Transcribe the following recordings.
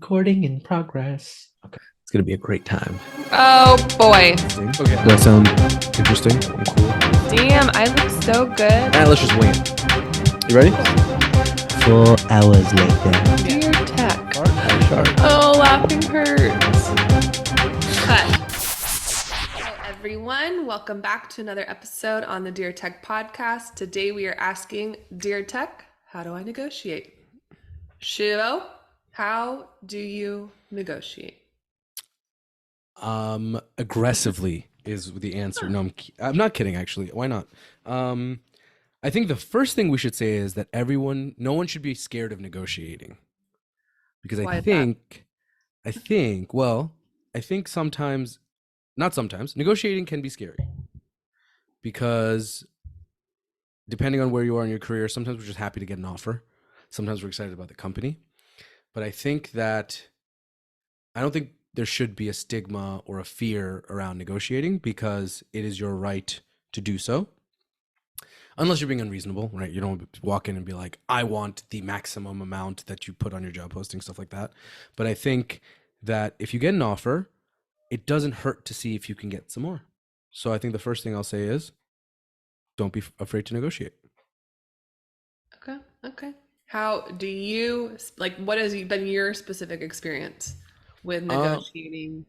Recording in progress. Okay. It's going to be a great time. Oh, boy. Okay. Does that sound interesting and cool? Damn, I look so good. Let's just wing it. You ready? 4 hours later. Dear Tech. Sharp. Oh, laughing hurts. Cut. Hello, everyone. Welcome back to another episode on the Dear Tech podcast. Today we are asking, Dear Tech, how do I negotiate? Shubho, how do you negotiate? Aggressively is the answer. No, I'm not kidding, actually. Why not? I think the first thing we should say is that no one should be scared of negotiating. Because I think sometimes, not sometimes, negotiating can be scary. Because depending on where you are in your career, sometimes we're just happy to get an offer. Sometimes we're excited about the company. But I don't think there should be a stigma or a fear around negotiating because it is your right to do so. Unless you're being unreasonable, right? You don't walk in and be like, I want the maximum amount that you put on your job posting, stuff like that. But I think that if you get an offer, it doesn't hurt to see if you can get some more. So I think the first thing I'll say is don't be afraid to negotiate. Okay. How do you, what has been your specific experience with negotiating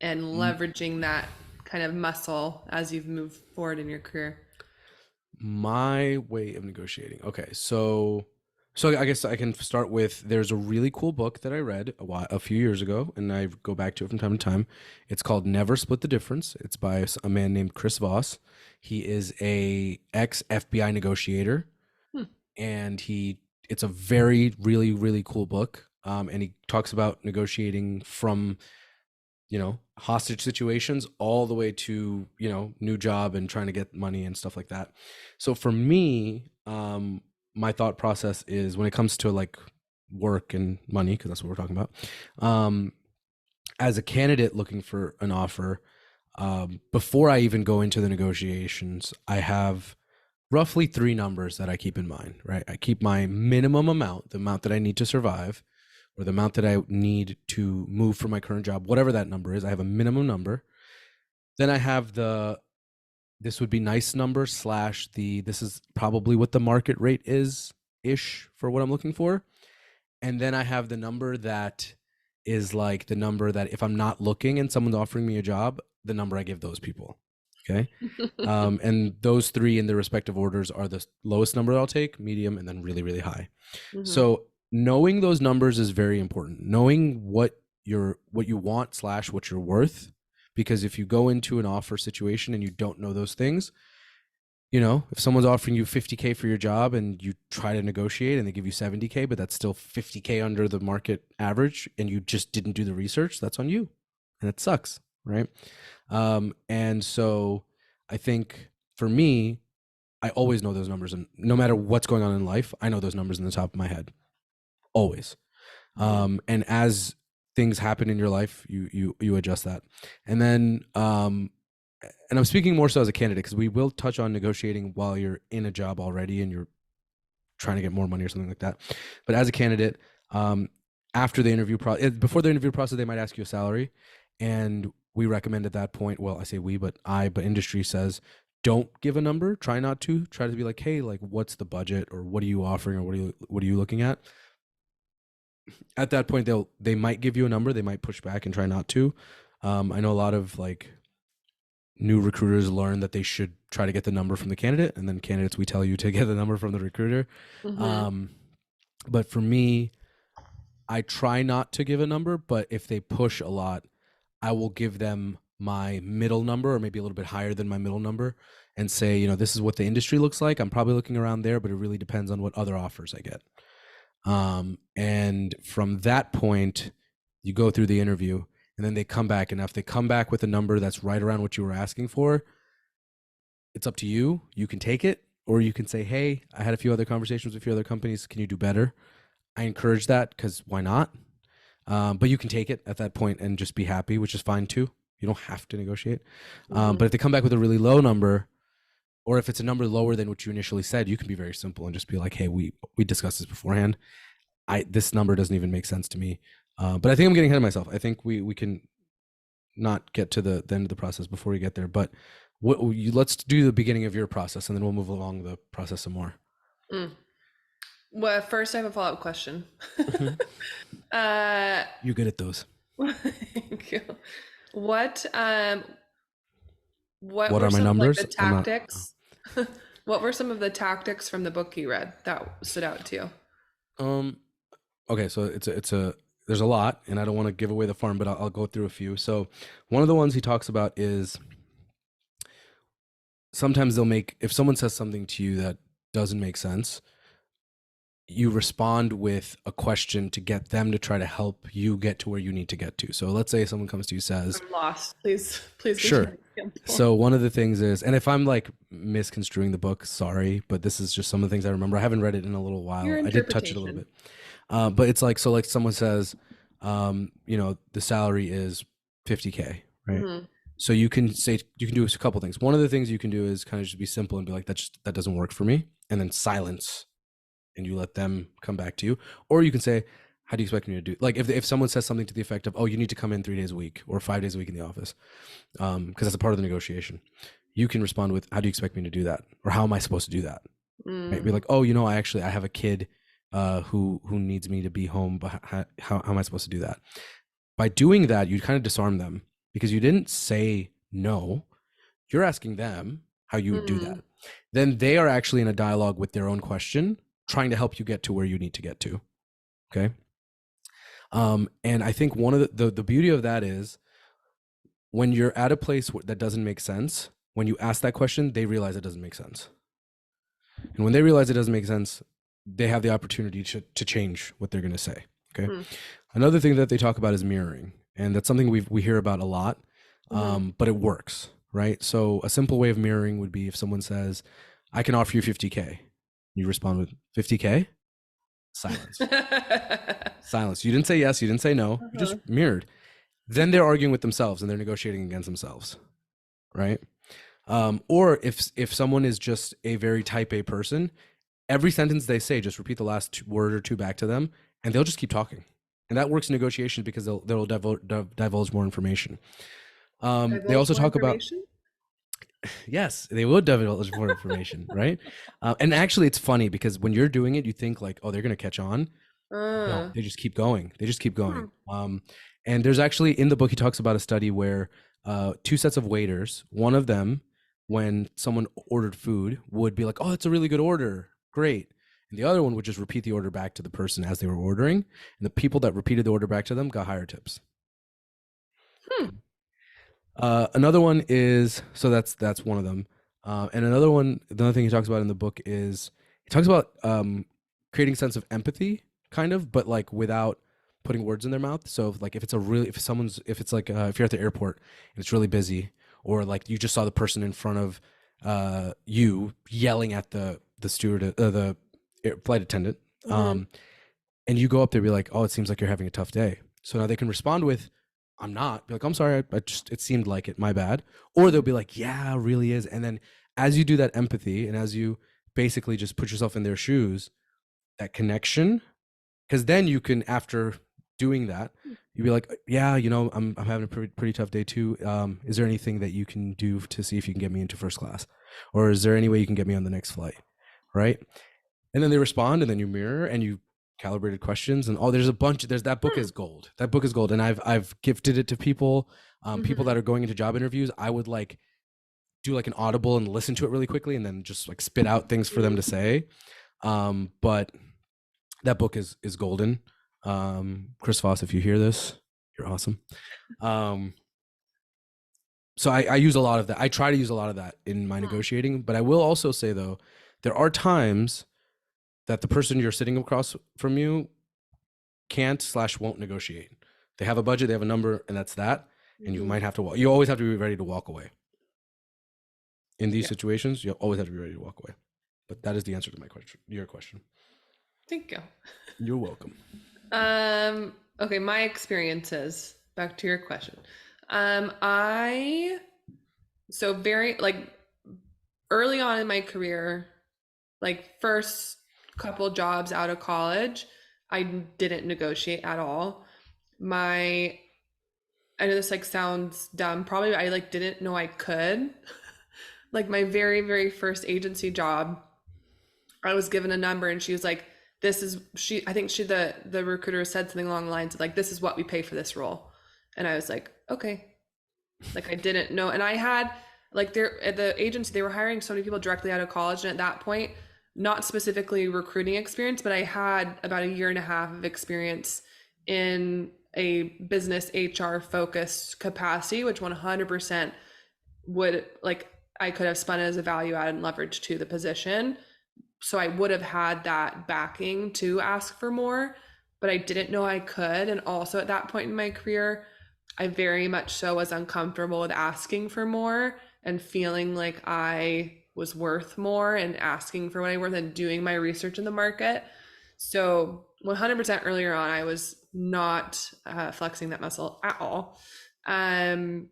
and leveraging that kind of muscle as you've moved forward in your career? My way of negotiating. Okay, so I guess I can start with, there's a really cool book that I read a few years ago, and I go back to it from time to time. It's called Never Split the Difference. It's by a man named Voss. He is a ex-FBI negotiator, and it's a very, really, really cool book. And he talks about negotiating from, hostage situations all the way to, new job and trying to get money and stuff like that. So for me, my thought process is when it comes to like work and money, because that's what we're talking about, as a candidate looking for an offer, before I even go into the negotiations, I have roughly 3 numbers that I keep in mind, right? I keep my minimum amount, the amount that I need to survive, or the amount that I need to move from my current job, whatever that number is. I have a minimum number. Then I have this would be nice number / this is probably what the market rate is-ish for what I'm looking for. And then I have the number that is like the number that if I'm not looking and someone's offering me a job, the number I give those people. Okay. And those 3 in their respective orders are the lowest number I'll take, medium, and then really, really high. Mm-hmm. So knowing those numbers is very important. Knowing what you want / what you're worth, because if you go into an offer situation and you don't know those things, if someone's offering you $50K for your job and you try to negotiate and they give you $70K, but that's still $50K under the market average, and you just didn't do the research, that's on you, and it sucks, right? And so I think for me, I always know those numbers, and no matter what's going on in life, I know those numbers in the top of my head, always. And as things happen in your life, you adjust that. And then, and I'm speaking more so as a candidate, because we will touch on negotiating while you're in a job already and you're trying to get more money or something like that. But as a candidate, after the interview before the interview process, they might ask you a salary, and we recommend at that point, well, I say we, but industry says, don't give a number. Try not to. Try to be like, hey, like, what's the budget, or what are you offering, or what are you looking at? At that point, they might give you a number. They might push back and try not to. I know a lot of like new recruiters learn that they should try to get the number from the candidate, and then candidates, we tell you to get the number from the recruiter. Mm-hmm. But for me, I try not to give a number, but if they push a lot, I will give them my middle number, or maybe a little bit higher than my middle number, and say, this is what the industry looks like. I'm probably looking around there, but it really depends on what other offers I get. And from that point, you go through the interview, and then they come back, and if they come back with a number that's right around what you were asking for, it's up to you. You can take it, or you can say, hey, I had a few other conversations with a few other companies. Can you do better? I encourage that, because why not? But you can take it at that point and just be happy, which is fine too. You don't have to negotiate. But if they come back with a really low number, or if it's a number lower than what you initially said, you can be very simple and just be like, hey, we discussed this beforehand. This number doesn't even make sense to me. But I think I'm getting ahead of myself. I think we can not get to the end of the process before we get there. But let's do the beginning of your process, and then we'll move along the process some more. Well, first I have a follow-up question. Mhm. You're good at those. Thank you. What What were are my some of like the numbers? I'm not. tactics? What were some of the tactics from the book you read that stood out to you? Okay, so there's a lot, and I don't want to give away the farm, but I'll go through a few. So one of the ones he talks about is sometimes if someone says something to you that doesn't make sense, you respond with a question to get them to try to help you get to where you need to get to. So let's say someone comes to you says, I'm lost. Please give me sure. an example. So one of the things is, and if I'm like misconstruing the book, sorry, but this is just some of the things I remember. I haven't read it in a little while. Your I did touch it a little interpretation. bit. But it's like, so like someone says, the salary is 50K, right? Mhm. So you can do a couple things. One of the things you can do is kind of just be simple and be like, that doesn't work for me. And then silence, and you let them come back to you. Or you can say, how do you expect me to do? Like if someone says something to the effect of, oh, you need to come in 3 days a week or 5 days a week in the office, because that's a part of the negotiation. You can respond with, how do you expect me to do that? Or how am I supposed to do that? Right? Be like, oh, I have a kid who needs me to be home, but how am I supposed to do that? By doing that, you kind of disarm them because you didn't say no. You're asking them how you would do that. Then they are actually in a dialogue with their own question, trying to help you get to where you need to get to. Okay. And I think one of the beauty of that is when you're at a place that doesn't make sense, when you ask that question, they realize it doesn't make sense. And when they realize it doesn't make sense, they have the opportunity to change what they're going to say. Okay. Another thing that they talk about is mirroring. And that's something we hear about a lot, but it works, right? So a simple way of mirroring would be if someone says, I can offer you 50K. You respond with 50K? Silence. Silence. You didn't say yes. You didn't say no. You just mirrored. Then they're arguing with themselves and they're negotiating against themselves, right? Or if someone is just a very type A person, every sentence they say, just repeat the last word or two back to them, and they'll just keep talking. And that works in negotiations because they'll divulge more information. They also talk about, yes, they will divulge more information, right? And actually, it's funny because when you're doing it, you think like, oh, they're going to catch on. No, they just keep going. They just keep going. And there's actually in the book, he talks about a study where two sets of waiters, one of them, when someone ordered food, would be like, oh, it's a really good order. Great. And the other one would just repeat the order back to the person as they were ordering. And the people that repeated the order back to them got higher tips. Another one is, so that's one of them. And another thing he talks about in the book is he talks about creating a sense of empathy, kind of, but like without putting words in their mouth. So if it's like if you're at the airport and it's really busy, or like you just saw the person in front of you yelling at the flight attendant, and you go up there and be like, oh, it seems like you're having a tough day. So now they can respond with, I'm not. Be like, I'm sorry, it seemed like it, my bad. Or they'll be like, yeah, it really is. And then as you do that empathy and as you basically just put yourself in their shoes, that connection, because then you can, after doing that, you'd be like, yeah, I'm having a pretty tough day too. Is there anything that you can do to see if you can get me into first class? Or is there any way you can get me on the next flight? Right? And then they respond, and then you mirror and you calibrated questions, and there's that book is gold. That book is gold. And I've gifted it to people, people that are going into job interviews. I would like do like an audible and listen to it really quickly and then just like spit out things for them to say. But that book is golden. Chris Voss, if you hear this, you're awesome. So I use a lot of that. I try to use a lot of that in my negotiating, but I will also say though, there are times that the person you're sitting across from you can't/won't negotiate. They have a budget, they have a number, and that's that. And you might have to you always have to be ready to walk away. In these situations, you always have to be ready to walk away. But that is the answer to your question. Thank you. You're welcome. Okay, my experiences. Back to your question. So very like early on in my career, like first couple jobs out of college, I didn't negotiate at all. my, I know this like sounds dumb. Probably I like didn't know I could. Like my very, very first agency job, I was given a number and she was like, this is I think the recruiter said something along the lines of like, this is what we pay for this role. And I was like, okay. Like I didn't know. And I had like there at the agency, they were hiring so many people directly out of college. And at that point, not specifically recruiting experience, but I had about a year and a half of experience in a business HR focused capacity, which 100% would like I could have spun as a value add and leverage to the position. So I would have had that backing to ask for more, but I didn't know I could. And also at that point in my career, I very much so was uncomfortable with asking for more and feeling like I was worth more and asking for what I worth and doing my research in the market. So 100% earlier on, I was not flexing that muscle at all. My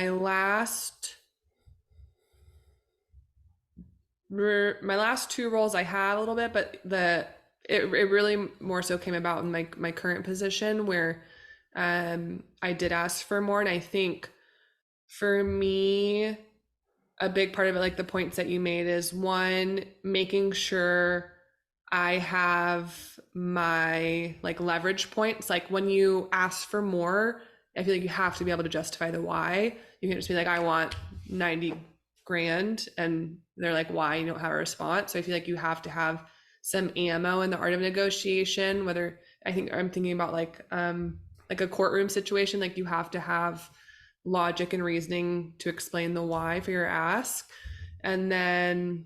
last two roles I have a little bit, but it really more so came about in my current position where I did ask for more. And I think for me, a big part of it, like the points that you made, is one, making sure I have my like leverage points. Like when you ask for more, I feel like you have to be able to justify the why. You can just be like, I want 90 grand. And they're like, why? You don't have a response. So I feel like you have to have some ammo in the art of negotiation, whether I think I'm thinking about like a courtroom situation, like you have to have logic and reasoning to explain the why for your ask. And then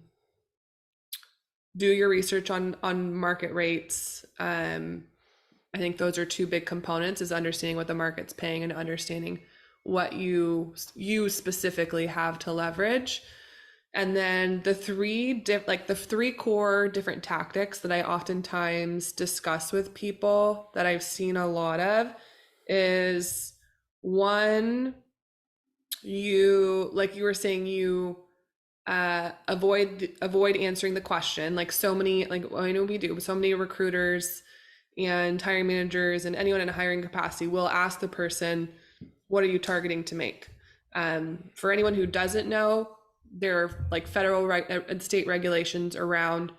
do your research on market rates. I think those are two big components, is understanding what the market's paying and understanding what you specifically have to leverage. And then the three core different tactics that I oftentimes discuss with people that I've seen a lot of is one, you, like you were saying, you avoid answering the question. Like so many, like I know we do, so many recruiters and hiring managers and anyone in a hiring capacity will ask the person, what are you targeting to make? For anyone who doesn't know, there are like federal and state regulations around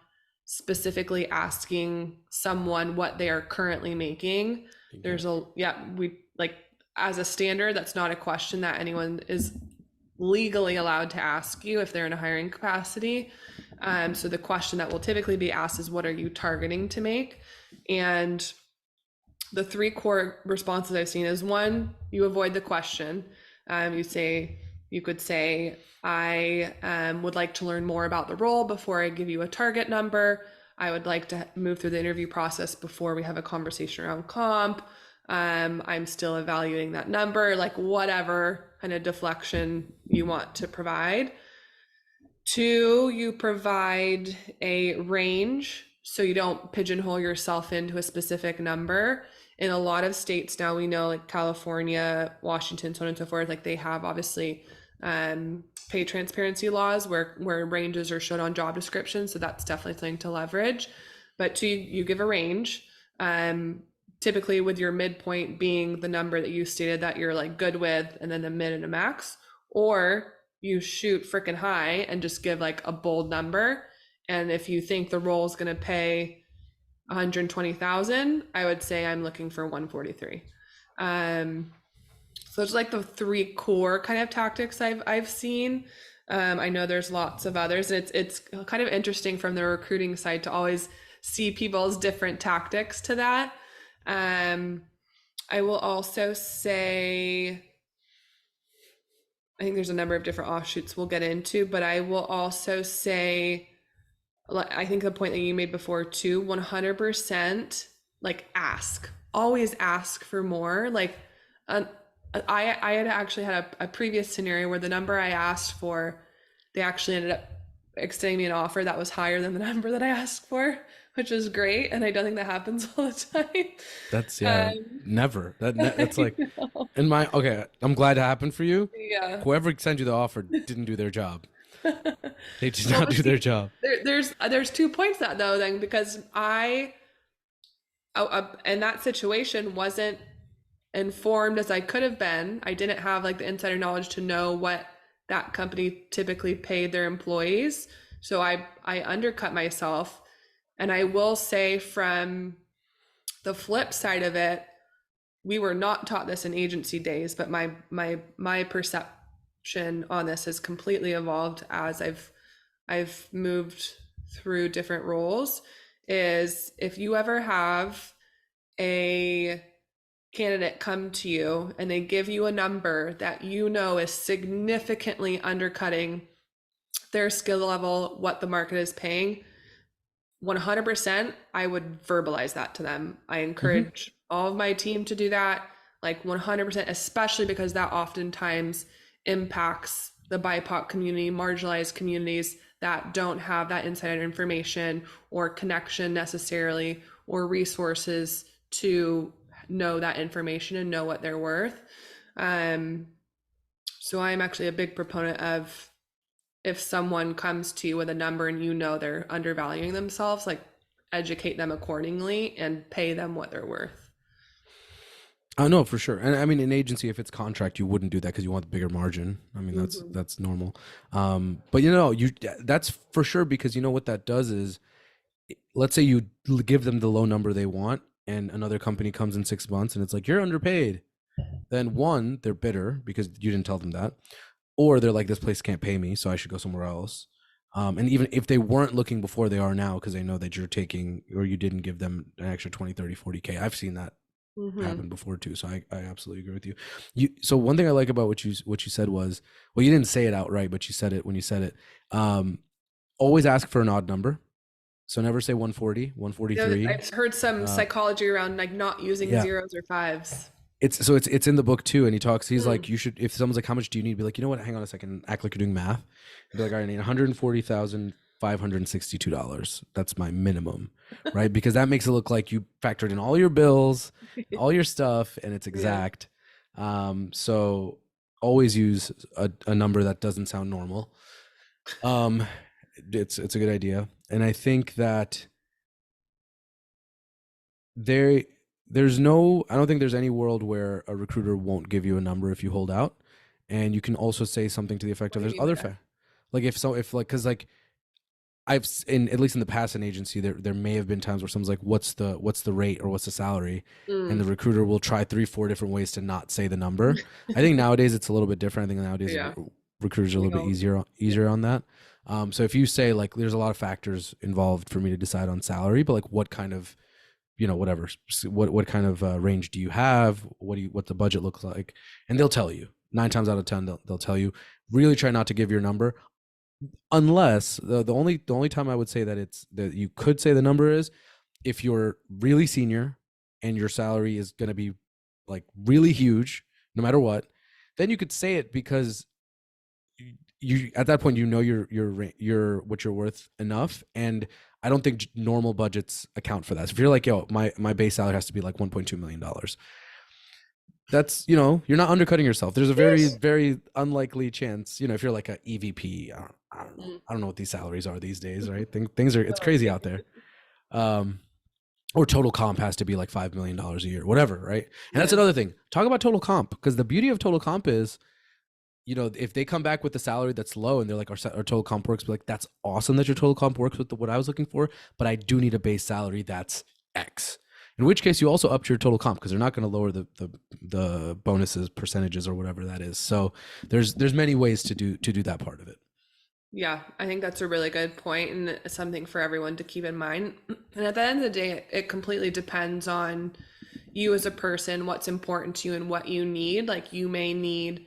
specifically asking someone what they are currently making. There's we like, as a standard, that's not a question that anyone is legally allowed to ask you if they're in a hiring capacity. So the question that will typically be asked is, what are you targeting to make? And the three core responses I've seen is, one, you avoid the question. You could say, I would like to learn more about the role before I give you a target number. I would like to move through the interview process before we have a conversation around comp. I'm still evaluating that number, like whatever kind of deflection you want to provide. Two, you provide a range so you don't pigeonhole yourself into a specific number. In a lot of states now, we know, like California, Washington, so on and so forth, like they have obviously pay transparency laws where ranges are shown on job descriptions. So that's definitely something to leverage. But two, you give a range, typically with your midpoint being the number that you stated that you're like good with, and then a mid and a max, or you shoot freaking high and just give like a bold number. And if you think the role is going to pay 120,000, I would say I'm looking for 143. So it's like the three core kind of tactics I've seen. I know there's lots of others, and it's kind of interesting from the recruiting side to always see people's different tactics to that. I will also say, I think there's a number of different offshoots we'll get into, but I will also say, I think the point that you made before too, 100% like always ask for more. Like I had actually had a previous scenario where the number I asked for, they actually ended up extending me an offer that was higher than the number that I asked for, which was great. And I don't think that happens all the time. That's never. That's like, okay, I'm glad it happened for you. Yeah. Whoever sent you the offer didn't do their job. They did not do their job. There's 2 points that though, then, because I and that situation wasn't informed as I could have been. I didn't have like the insider knowledge to know what that company typically paid their employees. So I undercut myself. And I will say, from the flip side of it, we were not taught this in agency days, but my perception on this has completely evolved as I've moved through different roles. Is if you ever have a candidate come to you and they give you a number that you know is significantly undercutting their skill level, what the market is paying, 100%, I would verbalize that to them. I encourage all of my team to do that, like 100%, especially because that oftentimes impacts the BIPOC community, marginalized communities that don't have that insider information or connection necessarily, or resources to know that information and know what they're worth. So I'm actually a big proponent of, if someone comes to you with a number and you know they're undervaluing themselves, like educate them accordingly and pay them what they're worth. No, for sure. And I mean, in agency, if it's contract, you wouldn't do that because you want the bigger margin. I mean, that's normal. But that's for sure, because you know what that does is, let's say you give them the low number they want, and another company comes in 6 months and it's like, you're underpaid. Then one, they're bitter because you didn't tell them that. Or they're like, this place can't pay me, so I should go somewhere else. And even if they weren't looking before, they are now, because they know that you're taking, or you didn't give them an extra 20, 30, 40K. I've seen that happen before too. So I absolutely agree with you. So one thing I like about what you said was, well, you didn't say it outright, but you said it when you said it. Always ask for an odd number. So never say 140, 143. I've heard some psychology around like not using zeros or fives. It's in the book too, and he's like, you should, if someone's like, how much do you need, be like, you know what, hang on a second, act like you're doing math, be like, all right, I need $140,562. That's my minimum, right? Because that makes it look like you factored in all your bills, all your stuff, and it's exact. So always use a number that doesn't sound normal. It's a good idea. And I think that I don't think there's any world where a recruiter won't give you a number if you hold out. And you can also say something to the effect of, there's other because I've at least in the past in agency, there may have been times where someone's like, what's the rate or what's the salary? And the recruiter will try 3-4 different ways to not say the number. I think nowadays it's a little bit different. I think nowadays recruiters are a little bit easier on that. So if you say like, there's a lot of factors involved for me to decide on salary, but like, what kind of, whatever, what kind of range do you have? What the budget looks like? And they'll tell you 9 times out of 10, they'll tell you. Really try not to give your number, unless the only time I would say that you could say the number is if you're really senior and your salary is going to be like really huge, no matter what, then you could say it, because you at that point, you're what you're worth enough. And I don't think normal budgets account for that. So if you're like, yo, my base salary has to be like $1.2 million, that's, you're not undercutting yourself. There's a very, very unlikely chance, if you're like a EVP, I don't know what these salaries are these days, right? Things are, it's crazy out there. Or total comp has to be like $5 million a year, whatever, right? And that's another thing. Talk about total comp, because the beauty of total comp is, if they come back with a salary that's low and they're like, our total comp works, be like, that's awesome that your total comp works with what I was looking for, but I do need a base salary that's X. In which case you also upped your total comp, because they're not going to lower the bonuses, percentages, or whatever that is. So there's many ways to do that part of it. Yeah, I think that's a really good point, and something for everyone to keep in mind. And at the end of the day, it completely depends on you as a person, what's important to you and what you need. Like, you may need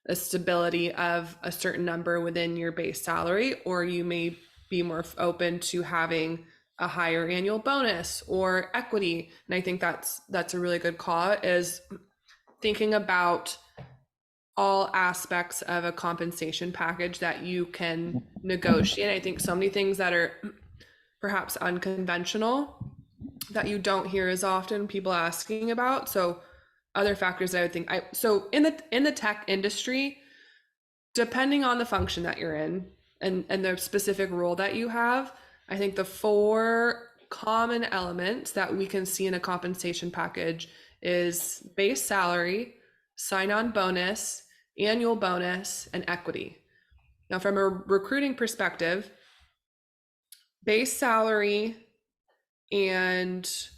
a stability of a certain number within your base salary, or you may be more open to having a higher annual bonus or equity. And I think that's a really good call, is thinking about all aspects of a compensation package that you can negotiate. I think so many things that are perhaps unconventional that you don't hear as often people asking about. So other factors that I would think, so in the tech industry, depending on the function that you're in and the specific role that you have, I think the 4 common elements that we can see in a compensation package is base salary, sign-on bonus, annual bonus, and equity. Now, from a recruiting perspective, base salary is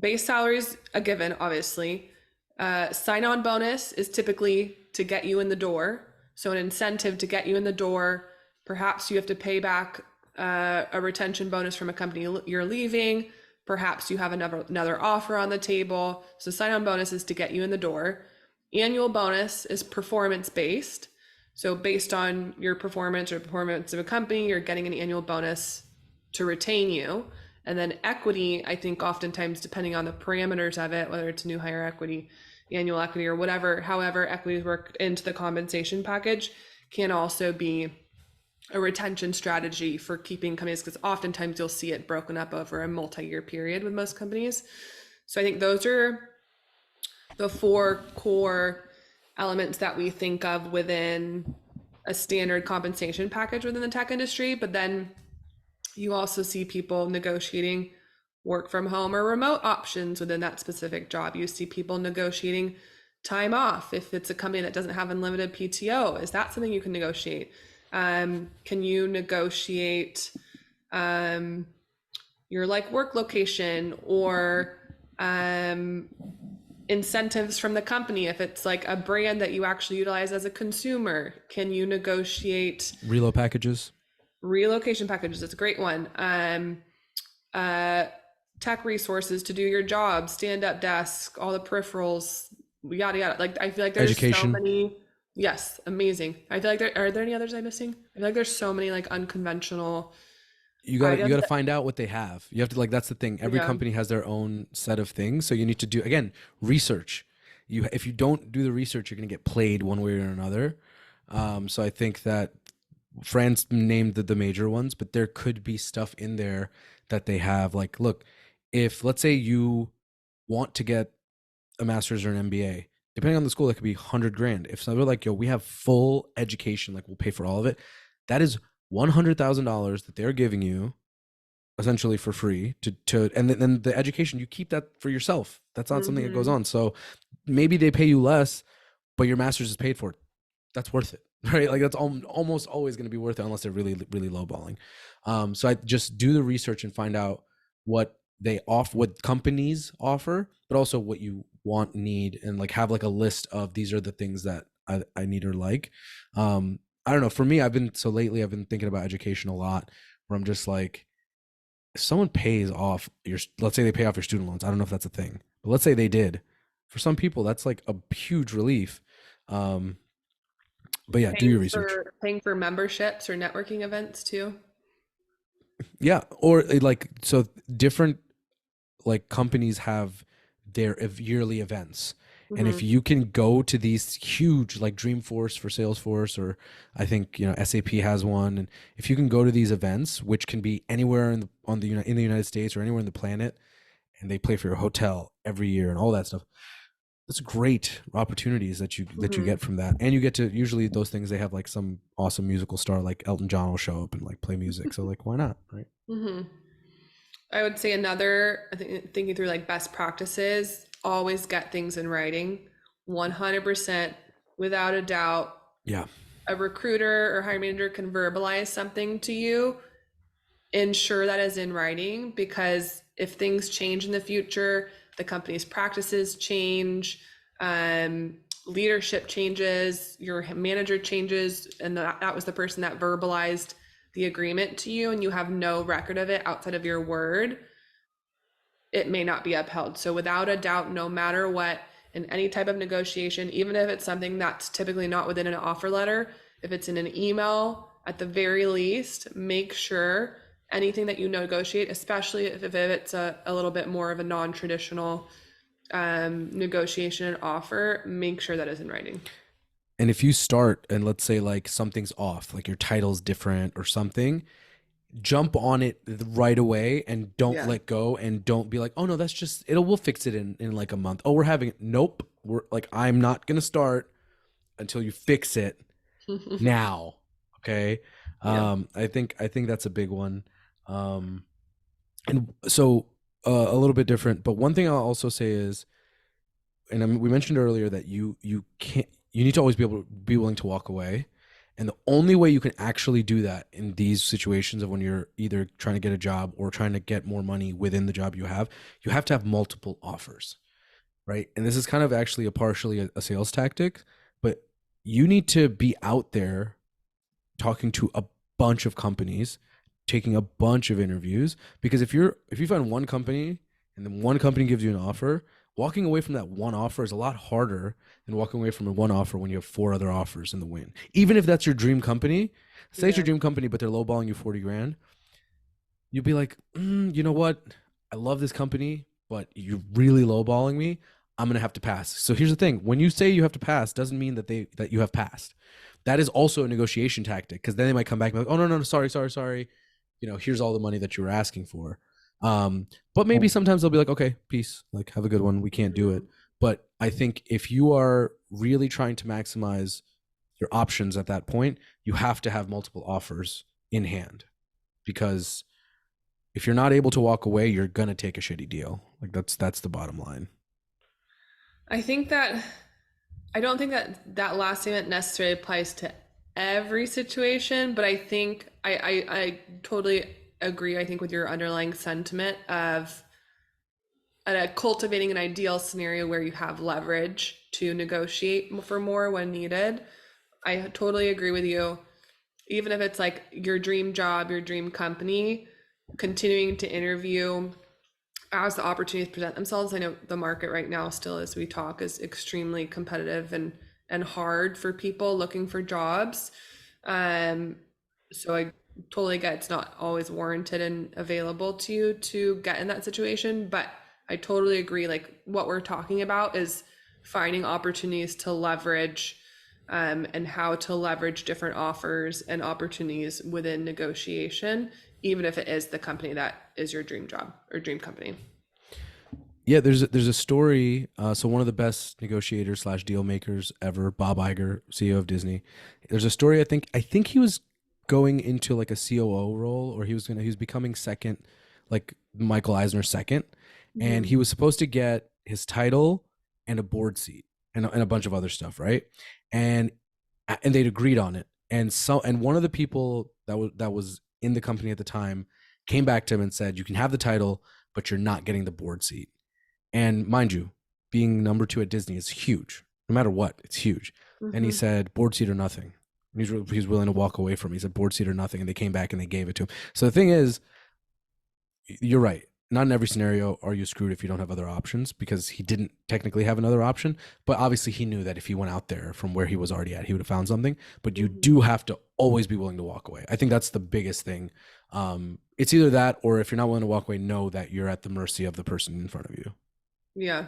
a given, obviously. Sign-on bonus is typically to get you in the door. So an incentive to get you in the door. Perhaps you have to pay back a retention bonus from a company you're leaving. Perhaps you have another offer on the table. So sign-on bonus is to get you in the door. Annual bonus is performance-based. So based on your performance or performance of a company, you're getting an annual bonus to retain you. And then equity, I think oftentimes depending on the parameters of it, whether it's new hire equity, annual equity, or whatever, however equity is worked into the compensation package, can also be a retention strategy for keeping companies, because oftentimes you'll see it broken up over a multi-year period with most companies. So I think those are the 4 core elements that we think of within a standard compensation package within the tech industry. But then you also see people negotiating work from home or remote options within that specific job. You see people negotiating time off. If it's a company that doesn't have unlimited PTO, is that something you can negotiate? Can you negotiate your like work location or incentives from the company? If it's like a brand that you actually utilize as a consumer, can you negotiate Reload packages? Relocation packages? It's a great one. Tech resources to do your job, stand-up desk, all the peripherals, yada yada. Like I feel like there's Education. so many. Yes, amazing. I feel like are there any others I'm missing? I feel like there's so many like unconventional. You gotta find out what they have. You have to, like, that's the thing. Every company has their own set of things. So you need to do, again, research. If you don't do the research, you're gonna get played one way or another. So I think that Frans named the major ones, but there could be stuff in there that they have. Like, look, if let's say you want to get a master's or an MBA, depending on the school, that could be $100,000. If they're like, yo, we have full education, like we'll pay for all of it, that is $100,000 that they're giving you essentially for free and then the education, you keep that for yourself. That's not something that goes on. So maybe they pay you less, but your master's is paid for. That's worth it, right? Like that's almost always going to be worth it unless they're really, really lowballing. So I just do the research and find out what they offer, what companies offer, but also what you want, need, and like have like a list of these are the things that I need or like. I don't know. For me, lately I've been thinking about education a lot, where I'm just like, if someone pays off let's say they pay off your student loans. I don't know if that's a thing, but let's say they did. For some people, that's like a huge relief. But yeah, do your research. Paying for memberships or networking events too. Yeah, or like, so different like companies have their yearly events. And if you can go to these huge, like Dreamforce for Salesforce, or I think, SAP has one, and if you can go to these events, which can be anywhere in the United States or anywhere on the planet, and they pay for your hotel every year and all that stuff, that's great opportunities that you get from that. And you get to, usually those things, they have like some awesome musical star like Elton John will show up and like play music. So like, why not, right? I would say thinking through like best practices, always get things in writing. 100%, without a doubt. Yeah. A recruiter or hiring manager can verbalize something to you. Ensure that is in writing, because if things change in the future, the company's practices change, leadership changes, your manager changes, and that was the person that verbalized the agreement to you, and you have no record of it outside of your word, it may not be upheld. So without a doubt, no matter what, in any type of negotiation, even if it's something that's typically not within an offer letter, if it's in an email, at the very least, make sure anything that you negotiate, especially if it's a little bit more of a non-traditional negotiation and offer, make sure that is in writing. And if you start and let's say like something's off, like your title's different or something, jump on it right away and don't let go, and don't be like, oh no, that's just, we'll fix it in like a month. Oh, we're having it. Nope. We're like, I'm not going to start until you fix it now. Okay. I think that's a big one. And so a little bit different, but one thing I'll also say is, and we mentioned earlier that you need to always be able to be willing to walk away. And the only way you can actually do that in these situations of when you're either trying to get a job or trying to get more money within the job you have to have multiple offers, right? And this is kind of actually partially a sales tactic, but you need to be out there talking to a bunch of companies, taking a bunch of interviews, because if you find one company and then one company gives you an offer, walking away from that one offer is a lot harder than walking away from a one offer when you have four other offers in the win. Even if that's your dream company, say it's Yeah. your dream company, but they're lowballing you 40 grand, you'll be like, you know what? I love this company, but you're really lowballing me. I'm gonna have to pass. So here's the thing: when you say you have to pass, doesn't mean that you have passed. That is also a negotiation tactic, because then they might come back and be like, oh no, sorry. Here's all the money that you were asking for. But maybe sometimes they'll be like, okay, peace, like have a good one. We can't do it. Mhm. But I think if you are really trying to maximize your options at that point, you have to have multiple offers in hand, because if you're not able to walk away, you're gonna take a shitty deal. Like that's the bottom line. I think that I don't think that that last statement necessarily applies to every situation, but I think I totally agree. I think with your underlying sentiment of cultivating an ideal scenario where you have leverage to negotiate for more when needed. I totally agree with you. Even if it's like your dream job, your dream company, continuing to interview as the opportunities present themselves. I know the market right now, still as we talk, is extremely competitive and hard for people looking for jobs. Um, so I totally get it's not always warranted and available to you to get in that situation, but I totally agree. Like what we're talking about is finding opportunities to leverage and how to leverage different offers and opportunities within negotiation, even if it is the company that is your dream job or dream company. Yeah, there's a story. So one of the best negotiators slash deal makers ever, Bob Iger, CEO of Disney. There's a story. I think he was going into like a COO role, or he was becoming second, like Michael Eisner second, and he Mhm. was supposed to get his title and a board seat and a bunch of other stuff, right? And and they'd agreed on it. And one of the people that was in the company at the time came back to him and said, "You can have the title, but you're not getting the board seat." And mind you, being number two at Disney is huge. No matter what, it's huge. And he Mhm. said, board seat or nothing. And he's willing to walk away from it. He said, board seat or nothing. And they came back and they gave it to him. So the thing is, you're right. Not in every scenario are you screwed if you don't have other options, because he didn't technically have another option. But obviously, he knew that if he went out there from where he was already at, he would have found something. But you Mhm. do have to always be willing to walk away. I think that's the biggest thing. It's either that, or if you're not willing to walk away, know that you're at the mercy of the person in front of you. Yeah.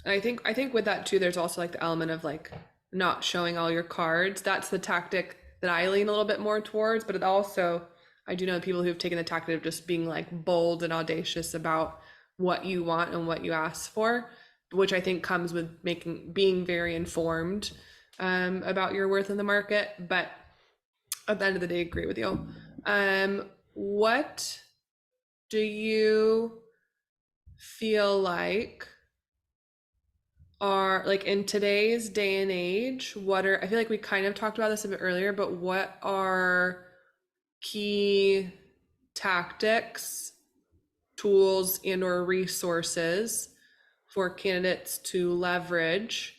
And I think with that too, there's also like the element of like not showing all your cards. That's the tactic that I lean a little bit more towards, but it also I do know people who've taken the tactic of just being like bold and audacious about what you want and what you ask for, which I think comes with making being very informed about your worth in the market. But at the end of the day, agree with you. What do you feel like are like in today's day and age, what are I feel like we kind of talked about this a bit earlier, but what are key tactics, tools, and or resources for candidates to leverage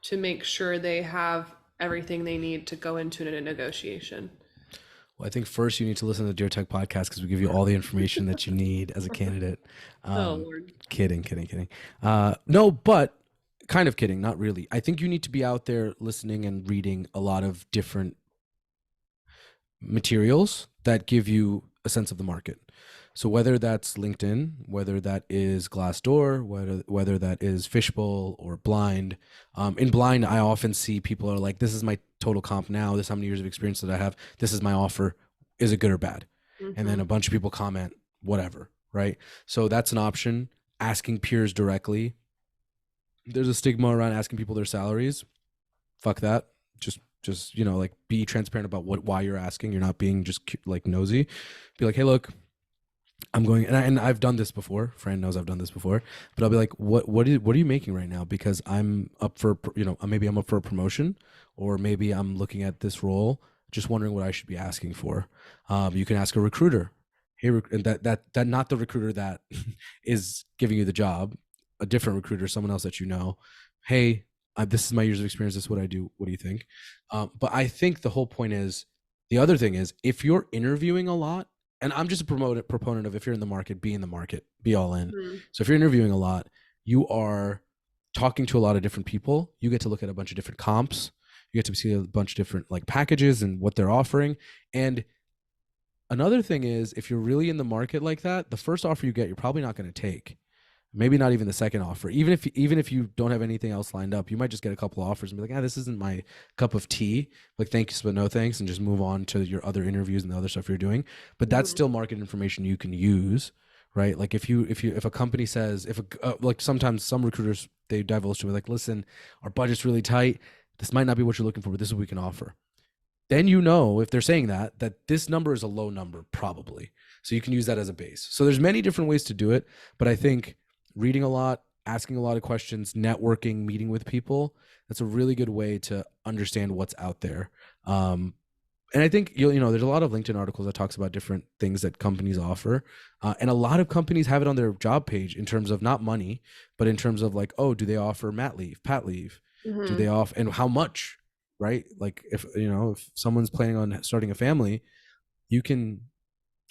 to make sure they have everything they need to go into a negotiation? Well, I think first you need to listen to the Dear Tech podcast, because we give you all the information that you need as a candidate. Oh Um, Lord. kidding. No, but kind of kidding, not really. I think you need to be out there listening and reading a lot of different materials that give you a sense of the market. So whether that's LinkedIn, whether that is Glassdoor, whether that is Fishbowl or Blind. In Blind, I often see people are like, "This is my total comp now. This is how many years of experience that I have. This is my offer. Is it good or bad?" And then Mm-hmm. a bunch of people comment, "Whatever." Right. So that's an option. Asking peers directly. There's a stigma around asking people their salaries. Fuck that. Just like, be transparent about why you're asking. You're not being just like nosy. Be like, hey, look, I'm going, and I've done this before. Fran knows I've done this before, but I'll be like, what are you making right now? Because I'm up for, maybe I'm up for a promotion, or maybe I'm looking at this role, just wondering what I should be asking for. You can ask a recruiter. Hey, and that not the recruiter that is giving you the job, a different recruiter, someone else that you know. Hey, this is my years of experience. This is what I do. What do you think? But I think the whole point is, the other thing is, if you're interviewing a lot, and I'm just a proponent of, if you're in the market, be in the market, be all in. Mhm. So if you're interviewing a lot, you are talking to a lot of different people. You get to look at a bunch of different comps. You get to see a bunch of different like packages and what they're offering. And another thing is, if you're really in the market like that, the first offer you get, you're probably not going to take. Maybe not even the second offer. Even if you don't have anything else lined up, you might just get a couple of offers and be like, this isn't my cup of tea. Like, thanks, but no thanks, and just move on to your other interviews and the other stuff you're doing. But that's still market information you can use, right? Like, if a company says, like, sometimes some recruiters, they divulge to me like, listen, our budget's really tight. This might not be what you're looking for, but this is what we can offer. Then if they're saying that this number is a low number, probably. So you can use that as a base. So there's many different ways to do it, but I think reading a lot, asking a lot of questions, networking, meeting with people, that's a really good way to understand what's out there. And I think there's a lot of LinkedIn articles that talks about different things that companies offer, and a lot of companies have it on their job page in terms of not money, but in terms of like, oh, do they offer mat leave, pat leave? Do they offer, and how much? Right? Like, if someone's planning on starting a family, you can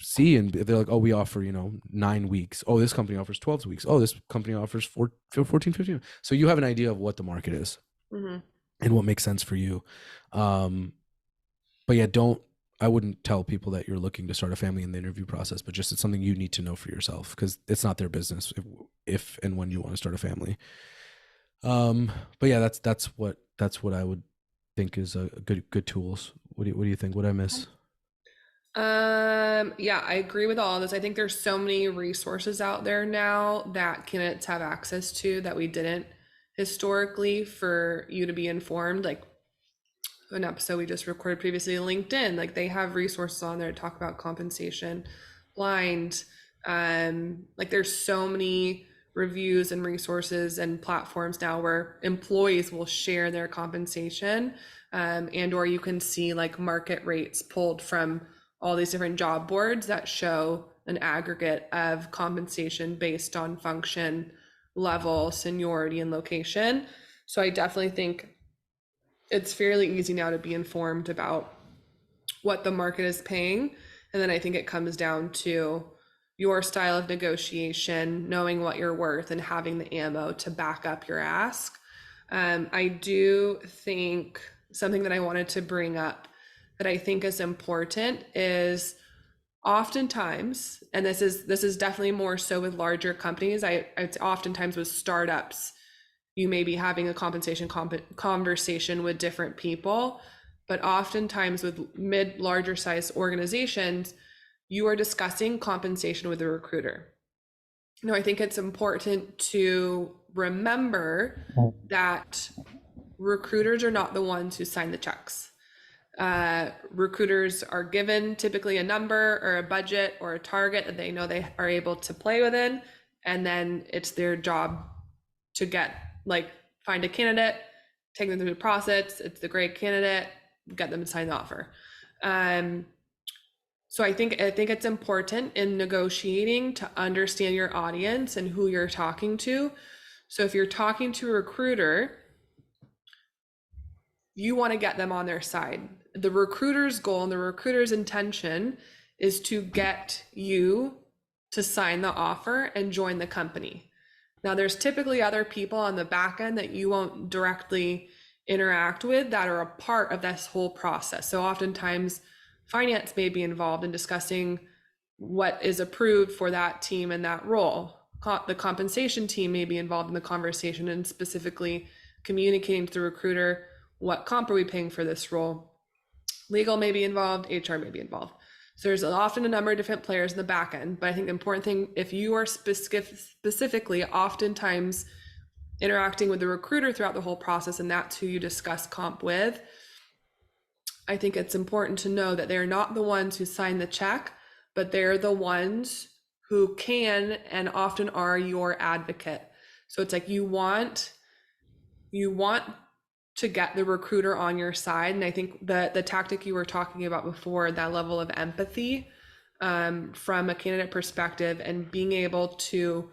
see, and they're like, oh, we offer 9 weeks. Oh, this company offers 12 weeks. Oh, this company offers 14, 15. So you have an idea of what the market is and what makes sense for you. But yeah, I wouldn't tell people that you're looking to start a family in the interview process, but just it's something you need to know for yourself, because it's not their business if and when you want to start a family. But yeah, that's what I would think is a good tools. What do you think? What I miss? Yeah, I agree with all of this. I think there's so many resources out there now that candidates have access to that we didn't historically, for you to be informed. Like an episode we just recorded previously, LinkedIn, like they have resources on there to talk about compensation, blind. Like there's so many reviews and resources and platforms now where employees will share their compensation, and or you can see like market rates pulled from all these different job boards that show an aggregate of compensation based on function, level, seniority, and location. So I definitely think it's fairly easy now to be informed about what the market is paying. And then I think it comes down to your style of negotiation, knowing what you're worth, and having the ammo to back up your ask. I do think something that I wanted to bring up that I think is important is, oftentimes, and this is definitely more so with larger companies, it's oftentimes with startups, you may be having a compensation conversation with different people, but oftentimes with larger size organizations, you are discussing compensation with a recruiter. I think it's important to remember that recruiters are not the ones who sign the checks. Recruiters are given typically a number or a budget or a target that they know they are able to play within, and then it's their job to find a candidate, take them through the process. It's the great candidate, get them to sign the offer. So I think it's important in negotiating to understand your audience and who you're talking to. So if you're talking to a recruiter, you want to get them on their side. The recruiter's goal and the recruiter's intention is to get you to sign the offer and join the company. Now, there's typically other people on the back end that you won't directly interact with that are a part of this whole process. So oftentimes finance may be involved in discussing what is approved for that team and that role. The compensation team may be involved in the conversation and specifically communicating to the recruiter, what comp are we paying for this role? Legal may be involved, HR may be involved. So there's often a number of different players in the back end, but I think the important thing, if you are specifically oftentimes interacting with the recruiter throughout the whole process, and that's who you discuss comp with, I think it's important to know that they're not the ones who sign the check, but they're the ones who can and often are your advocate. So it's like you want to get the recruiter on your side. And I think the tactic you were talking about before, that level of empathy from a candidate perspective and being able to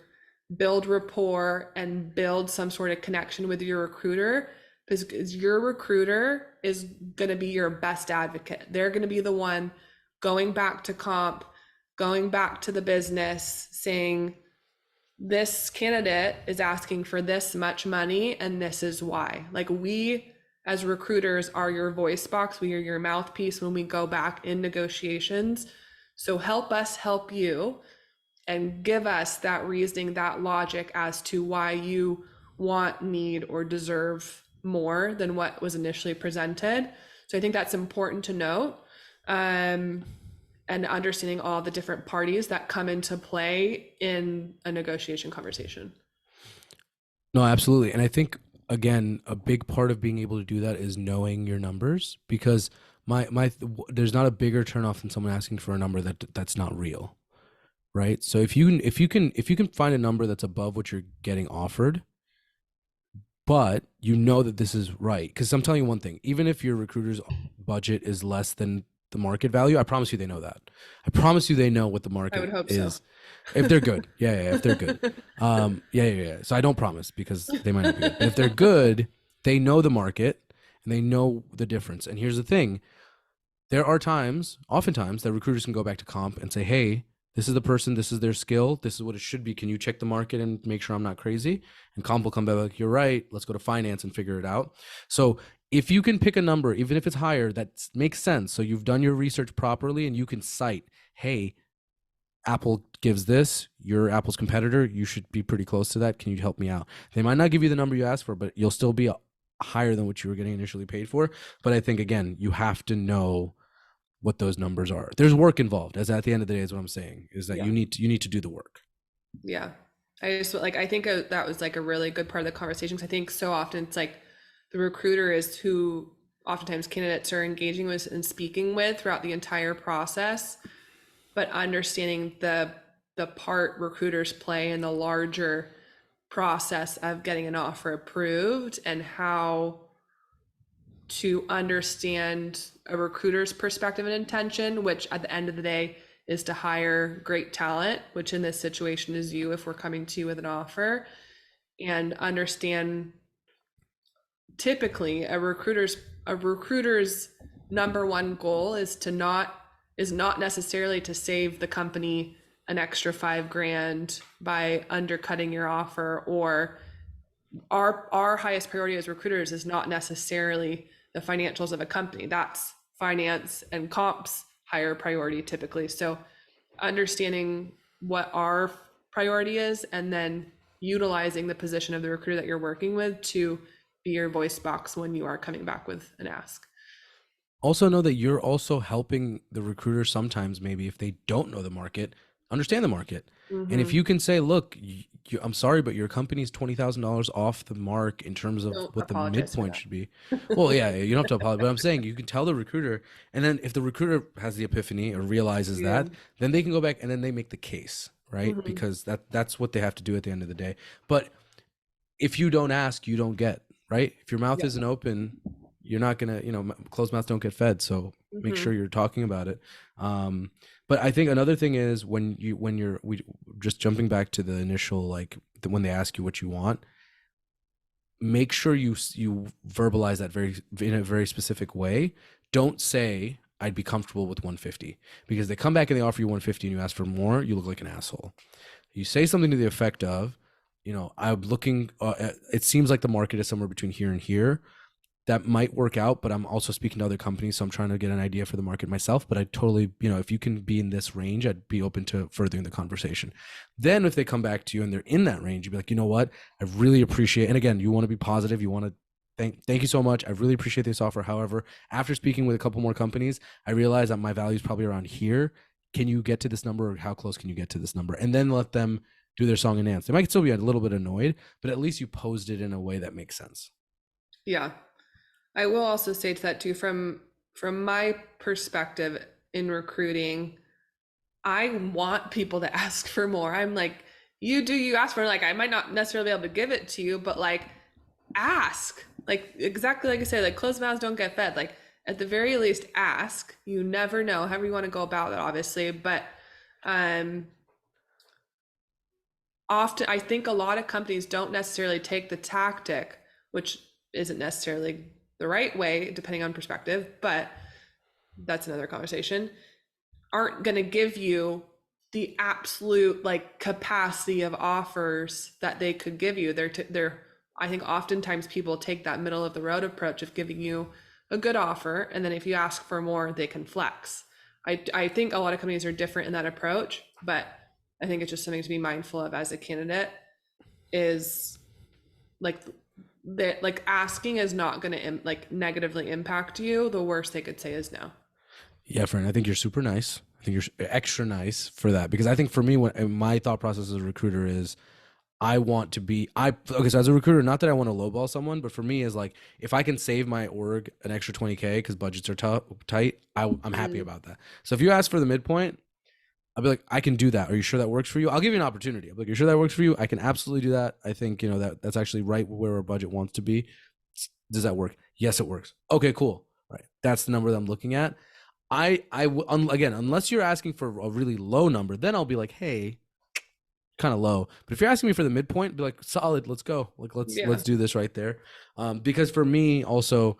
build rapport and build some sort of connection with your recruiter, because your recruiter is going to be your best advocate. They're going to be the one going back to comp, going back to the business, saying, this candidate is asking for this much money and this is why. Like, we as recruiters are your voice box, we are your mouthpiece when we go back in negotiations. So help us help you and give us that reasoning, that logic as to why you want, need, or deserve more than what was initially presented. So I think that's important to note. And understanding all the different parties that come into play in a negotiation conversation. No, absolutely. And I think, again, a big part of being able to do that is knowing your numbers, because there's not a bigger turnoff than someone asking for a number that's not real. Right. So if you can find a number that's above what you're getting offered, but you know that this is right. Because I'm telling you one thing, even if your recruiter's budget is less than the market value, I promise you they know that. I promise you they know what the market I would hope is. so. If they're good. Yeah, if they're good. Yeah. So I don't promise, because they might not be good. But if they're good, they know the market and they know the difference. And here's the thing. There are oftentimes, that recruiters can go back to comp and say, hey, this is the person, this is their skill, this is what it should be. Can you check the market and make sure I'm not crazy? And comp will come back like, you're right, let's go to finance and figure it out. So if you can pick a number, even if it's higher, that makes sense. So you've done your research properly and you can cite, hey, Apple gives this, you're Apple's competitor, you should be pretty close to that. Can you help me out? They might not give you the number you asked for, but you'll still be higher than what you were getting initially paid for. But I think, again, you have to know what those numbers are. There's work involved, as at the end of the day is what I'm saying, is that you need to do the work. Yeah. I think that was like a really good part of the conversation. I think so often it's like the recruiter is who oftentimes candidates are engaging with and speaking with throughout the entire process, but understanding the part recruiters play in the larger process of getting an offer approved and how to understand a recruiter's perspective and intention, which at the end of the day is to hire great talent, which in this situation is you if we're coming to you with an offer, and understand typically a recruiter's number one goal is not necessarily to save the company an extra $5,000 by undercutting your offer, or our highest priority as recruiters is not necessarily the financials of a company. That's finance and comps higher priority typically. So understanding what our priority is and then utilizing the position of the recruiter that you're working with to be your voice box when you are coming back with an ask. Also know that you're also helping the recruiter sometimes, maybe if they don't know the market, understand the market. Mm-hmm. And if you can say, look, I'm sorry, but your company's $20,000 off the mark in terms of what the midpoint should be. Well, yeah, you don't have to apologize, but I'm saying you can tell the recruiter, and then if the recruiter has the epiphany or realizes that, then they can go back and then they make the case, right? Mm-hmm. Because that's what they have to do at the end of the day. But if you don't ask, you don't get, right? If your mouth isn't open, you're not gonna, closed mouths don't get fed. So make sure you're talking about it. But I think another thing is when you're just jumping back to the initial, like when they ask you what you want, make sure you verbalize that in a very specific way. Don't say I'd be comfortable with 150, because they come back and they offer you 150 and you ask for more, you look like an asshole. You say something to the effect of, I'm looking, it seems like the market is somewhere between here and here. That might work out, but I'm also speaking to other companies, so I'm trying to get an idea for the market myself. But I totally, if you can be in this range, I'd be open to furthering the conversation. Then if they come back to you and they're in that range, you'd be like, you know what? I really appreciate, and again, you want to be positive. You want to thank you so much. I really appreciate this offer. However, after speaking with a couple more companies, I realize that my value is probably around here. Can you get to this number, or how close can you get to this number? And then let them do their song and dance. They might still be a little bit annoyed, but at least you posed it in a way that makes sense. Yeah. I will also say to that too, from my perspective in recruiting, I want people to ask for more. I'm like, you ask for, like, I might not necessarily be able to give it to you, but like, ask. Like, exactly like I say, like, closed mouths don't get fed. Like, at the very least, ask. You never know, however you want to go about it, obviously. But often, I think a lot of companies don't necessarily take the tactic, which isn't necessarily the right way, depending on perspective, but that's another conversation, aren't going to give you the absolute like capacity of offers that they could give you. They're I think oftentimes people take that middle of the road approach of giving you a good offer, and then if you ask for more, they can flex. I think a lot of companies are different in that approach, but I think it's just something to be mindful of as a candidate, is like that, like, asking is not going to like negatively impact you. The worst they could say is no. Yeah, friend, I think you're super nice. I think you're extra nice for that, because I think for me, when my thought process as a recruiter is, I want to be okay. So as a recruiter, not that I want to lowball someone, but for me is like, if I can save my org an extra 20K because budgets are tight, I'm happy about that. So if you ask for the midpoint, I'll be like, I can do that. Are you sure that works for you? I'll give you an opportunity. I'll be like, you're sure that works for you? I can absolutely do that. I think, that's actually right where our budget wants to be. Does that work? Yes, it works. Okay, cool. Right. That's the number that I'm looking at. Again, unless you're asking for a really low number, then I'll be like, hey, kind of low. But if you're asking me for the midpoint, be like, solid, let's go. Like, let's do this right there. Because for me also,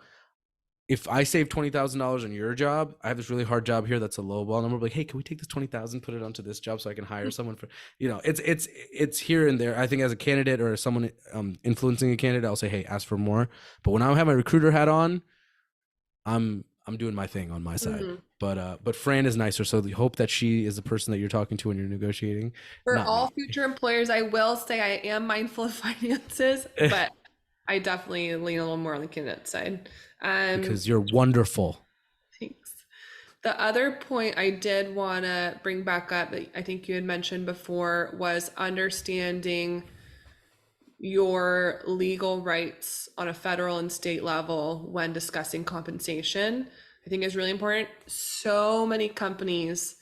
if I save $20,000 on your job, I have this really hard job here that's a low ball number. Like, hey, can we take this 20,000, put it onto this job so I can hire someone for, it's here and there. I think as a candidate or as someone influencing a candidate, I'll say, hey, ask for more. But when I have my recruiter hat on, I'm doing my thing on my side. But Fran is nicer, so we hope that she is the person that you're talking to when you're negotiating. For Not all me. future employers, I will say I am mindful of finances, but I definitely lean a little more on the candidate side. Because you're wonderful. Thanks. The other point I did want to bring back up that I think you had mentioned before was understanding your legal rights on a federal and state level when discussing compensation. I think is really important. So many companies,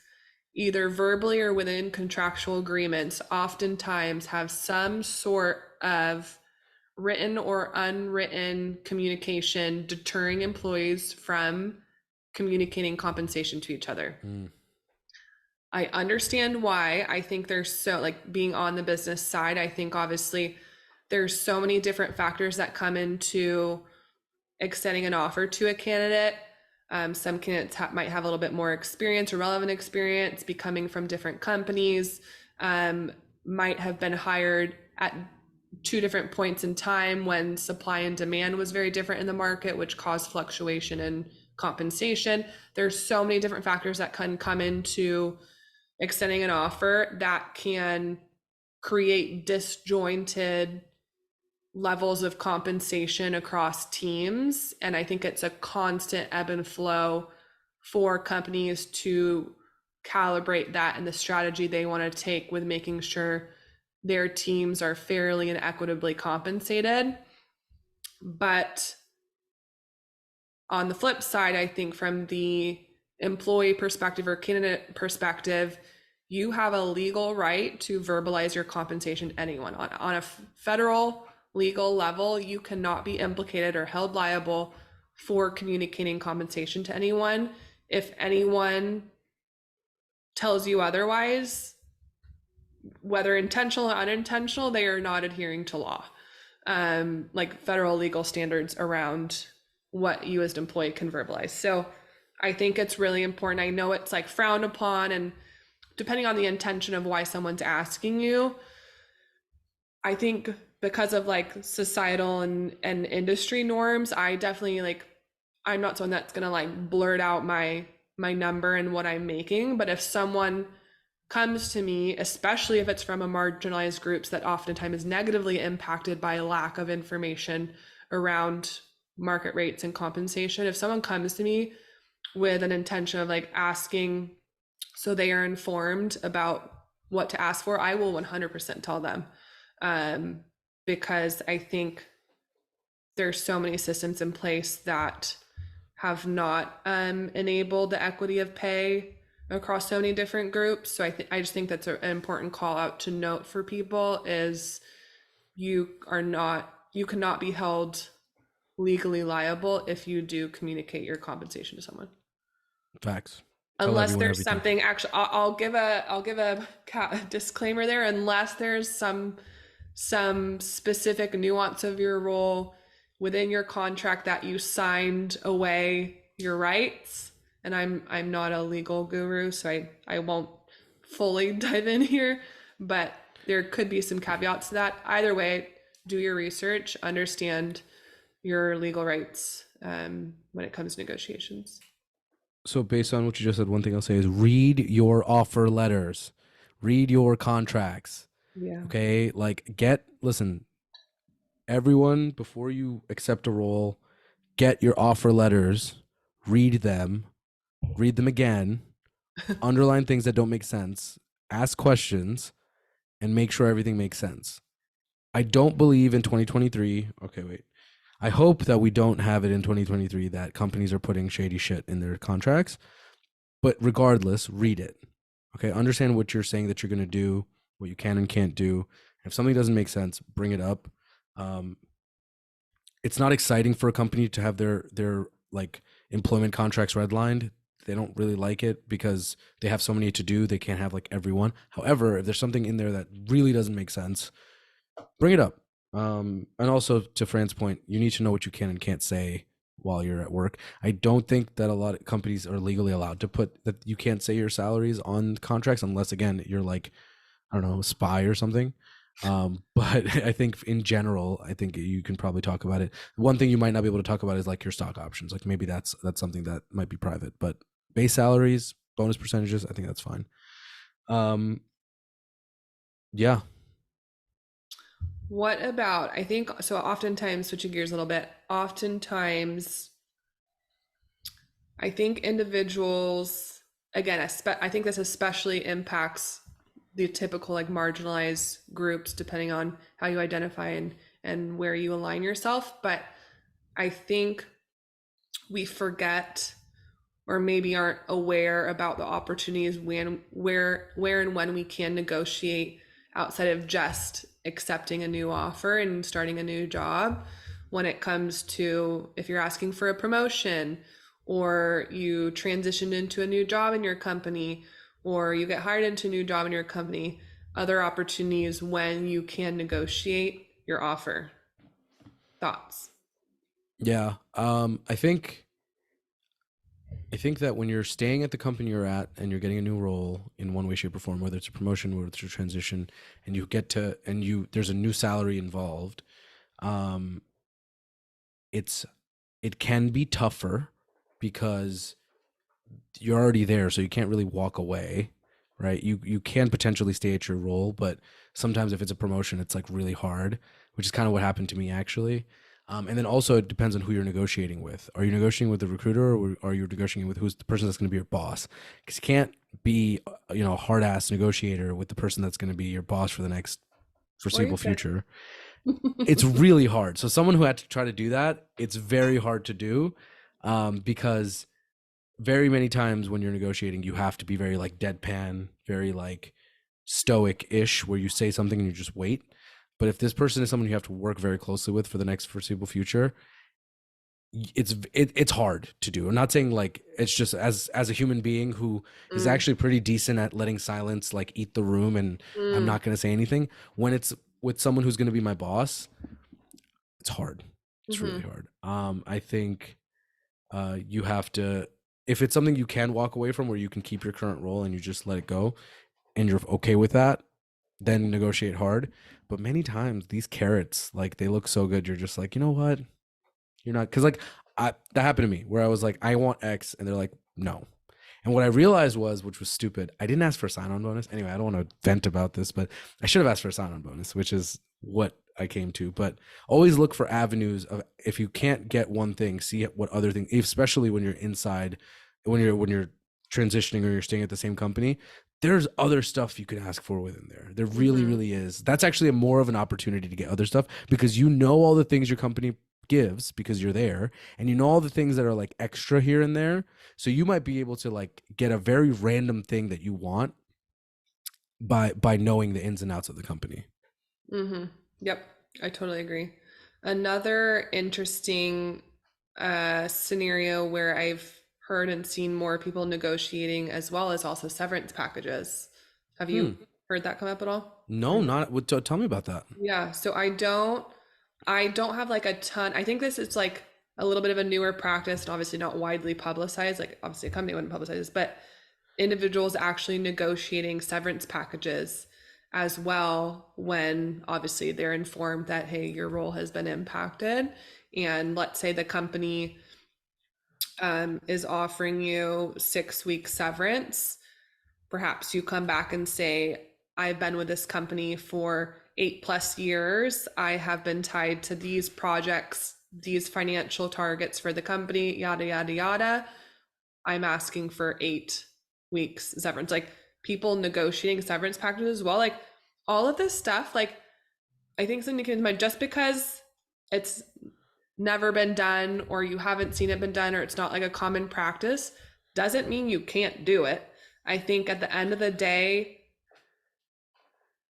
either verbally or within contractual agreements, oftentimes have some sort of written or unwritten communication deterring employees from communicating compensation to each other. I understand why. I think there's so, like, being on the business side, I think obviously there's so many different factors that come into extending an offer to a candidate. Some candidates might have a little bit more experience or relevant experience, be coming from different companies, might have been hired at two different points in time when supply and demand was very different in the market, which caused fluctuation in compensation. There's so many different factors that can come into extending an offer that can create disjointed levels of compensation across teams. And I think it's a constant ebb and flow for companies to calibrate that and the strategy they want to take with making sure their teams are fairly and equitably compensated. But on the flip side, I think from the employee perspective or candidate perspective, you have a legal right to verbalize your compensation to anyone. On a federal legal level, you cannot be implicated or held liable for communicating compensation to anyone. If anyone tells you otherwise, whether intentional or unintentional, they are not adhering to law, like federal legal standards around what you as an employee can verbalize. So I think it's really important. I know it's like frowned upon, and depending on the intention of why someone's asking you, I think because of like societal and industry norms, I definitely, like, I'm not someone that's gonna like blurt out my number and what I'm making. But if someone comes to me, especially if it's from a marginalized groups that oftentimes is negatively impacted by a lack of information around market rates and compensation, if someone comes to me with an intention of like asking so they are informed about what to ask for, I will 100% tell them, because I think there's so many systems in place that have not enabled the equity of pay across so many different groups. So I just think that's an important call out to note for people is you cannot be held legally liable if you do communicate your compensation to someone. Facts. Tell Unless everyone there's everything. something actually, I'll give a disclaimer there. Unless there's some specific nuance of your role within your contract that you signed away your rights. And I'm not a legal guru, so I won't fully dive in here, but there could be some caveats to that. Either way, do your research, understand your legal rights when it comes to negotiations. So based on what you just said, one thing I'll say is read your offer letters, read your contracts. Yeah. Okay, like listen, everyone, before you accept a role, get your offer letters, read them again, underline things that don't make sense, ask questions, and make sure everything makes sense. I don't believe in 2023. Okay, wait. I hope that we don't have it in 2023 that companies are putting shady shit in their contracts. But regardless, read it. Okay, understand what you're saying that you're going to do, what you can and can't do. If something doesn't make sense, bring it up. It's not exciting for a company to have their like employment contracts redlined. They don't really like it because they have so many to do. They can't have like everyone. However, if there's something in there that really doesn't make sense, bring it up. And also to Fran's point, you need to know what you can and can't say while you're at work. I don't think that a lot of companies are legally allowed to put that you can't say your salaries on contracts unless again you're like, I don't know, a spy or something. But I think in general, I think you can probably talk about it. One thing you might not be able to talk about is like your stock options. Like maybe that's something that might be private, but base salaries, bonus percentages, I think that's fine. Yeah. What about, I think, so oftentimes, switching gears a little bit, oftentimes, I think individuals, again, I think this especially impacts the typical like marginalized groups, depending on how you identify and where you align yourself. But I think we forget or maybe aren't aware about the opportunities where and when we can negotiate outside of just accepting a new offer and starting a new job. When it comes to if you're asking for a promotion or you transition into a new job in your company or you get hired into a new job in your company, other opportunities when you can negotiate your offer. Thoughts? Yeah. I think that when you're staying at the company you're at and you're getting a new role in one way, shape, or form, whether it's a promotion, whether it's a transition, and there's a new salary involved, it can be tougher because you're already there, so you can't really walk away, right? You can potentially stay at your role, but sometimes if it's a promotion, it's like really hard, which is kind of what happened to me actually. And then also it depends on who you're negotiating with. Are you negotiating with the recruiter or are you negotiating with who's the person that's going to be your boss? Because you can't be, a hard ass negotiator with the person that's going to be your boss for the next foreseeable future. It's really hard. So someone who had to try to do that, it's very hard to do, because very many times when you're negotiating, you have to be very like deadpan, very like stoic-ish, where you say something and you just wait. But if this person is someone you have to work very closely with for the next foreseeable future, it's hard to do. I'm not saying like it's just as a human being who is actually pretty decent at letting silence like eat the room and I'm not going to say anything. When it's with someone who's going to be my boss, it's hard. It's really hard. I think you have to, if it's something you can walk away from where you can keep your current role and you just let it go and you're okay with that, then negotiate hard. But many times these carrots, like they look so good, you're just like, you know what? You're not, because like that happened to me where I was like, I want X, and they're like, no. And what I realized was, which was stupid, I didn't ask for a sign-on bonus. Anyway, I don't want to vent about this, but I should have asked for a sign-on bonus, which is what I came to. But always look for avenues of, if you can't get one thing, see what other thing, especially when you're inside, when you're transitioning or you're staying at the same company, there's other stuff you can ask for within there. There really, really is. That's actually more of an opportunity to get other stuff because you know all the things your company gives because you're there, and you know all the things that are like extra here and there. So you might be able to like get a very random thing that you want by knowing the ins and outs of the company. Mm-hmm. Yep, I totally agree. Another interesting scenario where I've heard and seen more people negotiating as well as also severance packages. Have you heard that come up at all? No, not. Tell me about that. Yeah, so I don't have like a ton. I think this is like a little bit of a newer practice and obviously not widely publicized. Like obviously a company wouldn't publicize this, but individuals actually negotiating severance packages as well when obviously they're informed that, hey, your role has been impacted. And let's say the company is offering you 6 week severance. Perhaps you come back and say, I've been with this company for 8+ years. I have been tied to these projects, these financial targets for the company, yada, yada, yada. I'm asking for 8 weeks severance. Like people negotiating severance packages as well. Like all of this stuff, like I think something to keep in mind, just because it's never been done or you haven't seen it been done or it's not like a common practice doesn't mean you can't do it. I think at the end of the day,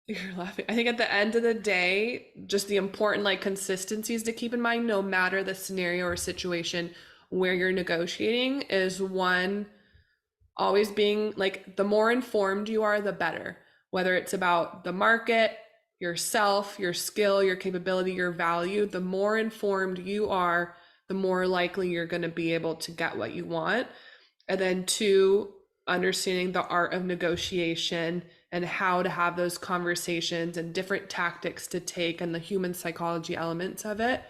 you're laughing. I think at the end of the day, just the important like consistencies to keep in mind, no matter the scenario or situation where you're negotiating, is one, always being like the more informed you are, the better. Whether it's about the market, yourself, your skill, your capability, your value, the more informed you are, the more likely you're going to be able to get what you want. And then two, understanding the art of negotiation and how to have those conversations and different tactics to take and the human psychology elements of it.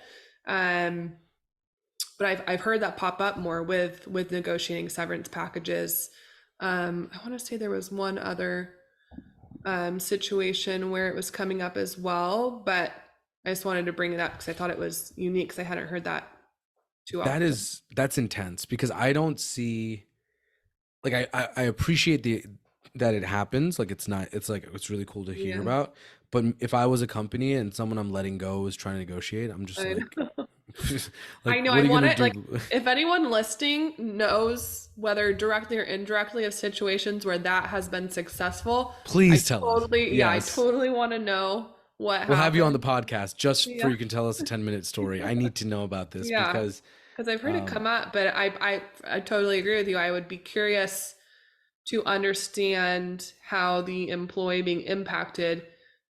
But I've heard that pop up more with negotiating severance packages. I want to say there was one other situation where it was coming up as well, but I just wanted to bring it up because I thought it was unique because I hadn't heard that too often. That's intense because I don't see like I appreciate that it happens. Like it's not it's like it's really cool to hear Yeah. about. But if I was a company and someone I'm letting go is trying to negotiate, I'm just I like know. like I know. what I are you want gonna it. Like, do? if anyone listening knows whether directly or indirectly of situations where that has been successful, I Please tell us. totally, yeah, I Yes. totally want to know what We'll have you on the happened. podcast just for Yeah, you can tell us a 10-minute story. I need to know about this yeah, because because I've heard it um come up, but I totally agree with you. I would be curious to understand how the employee being impacted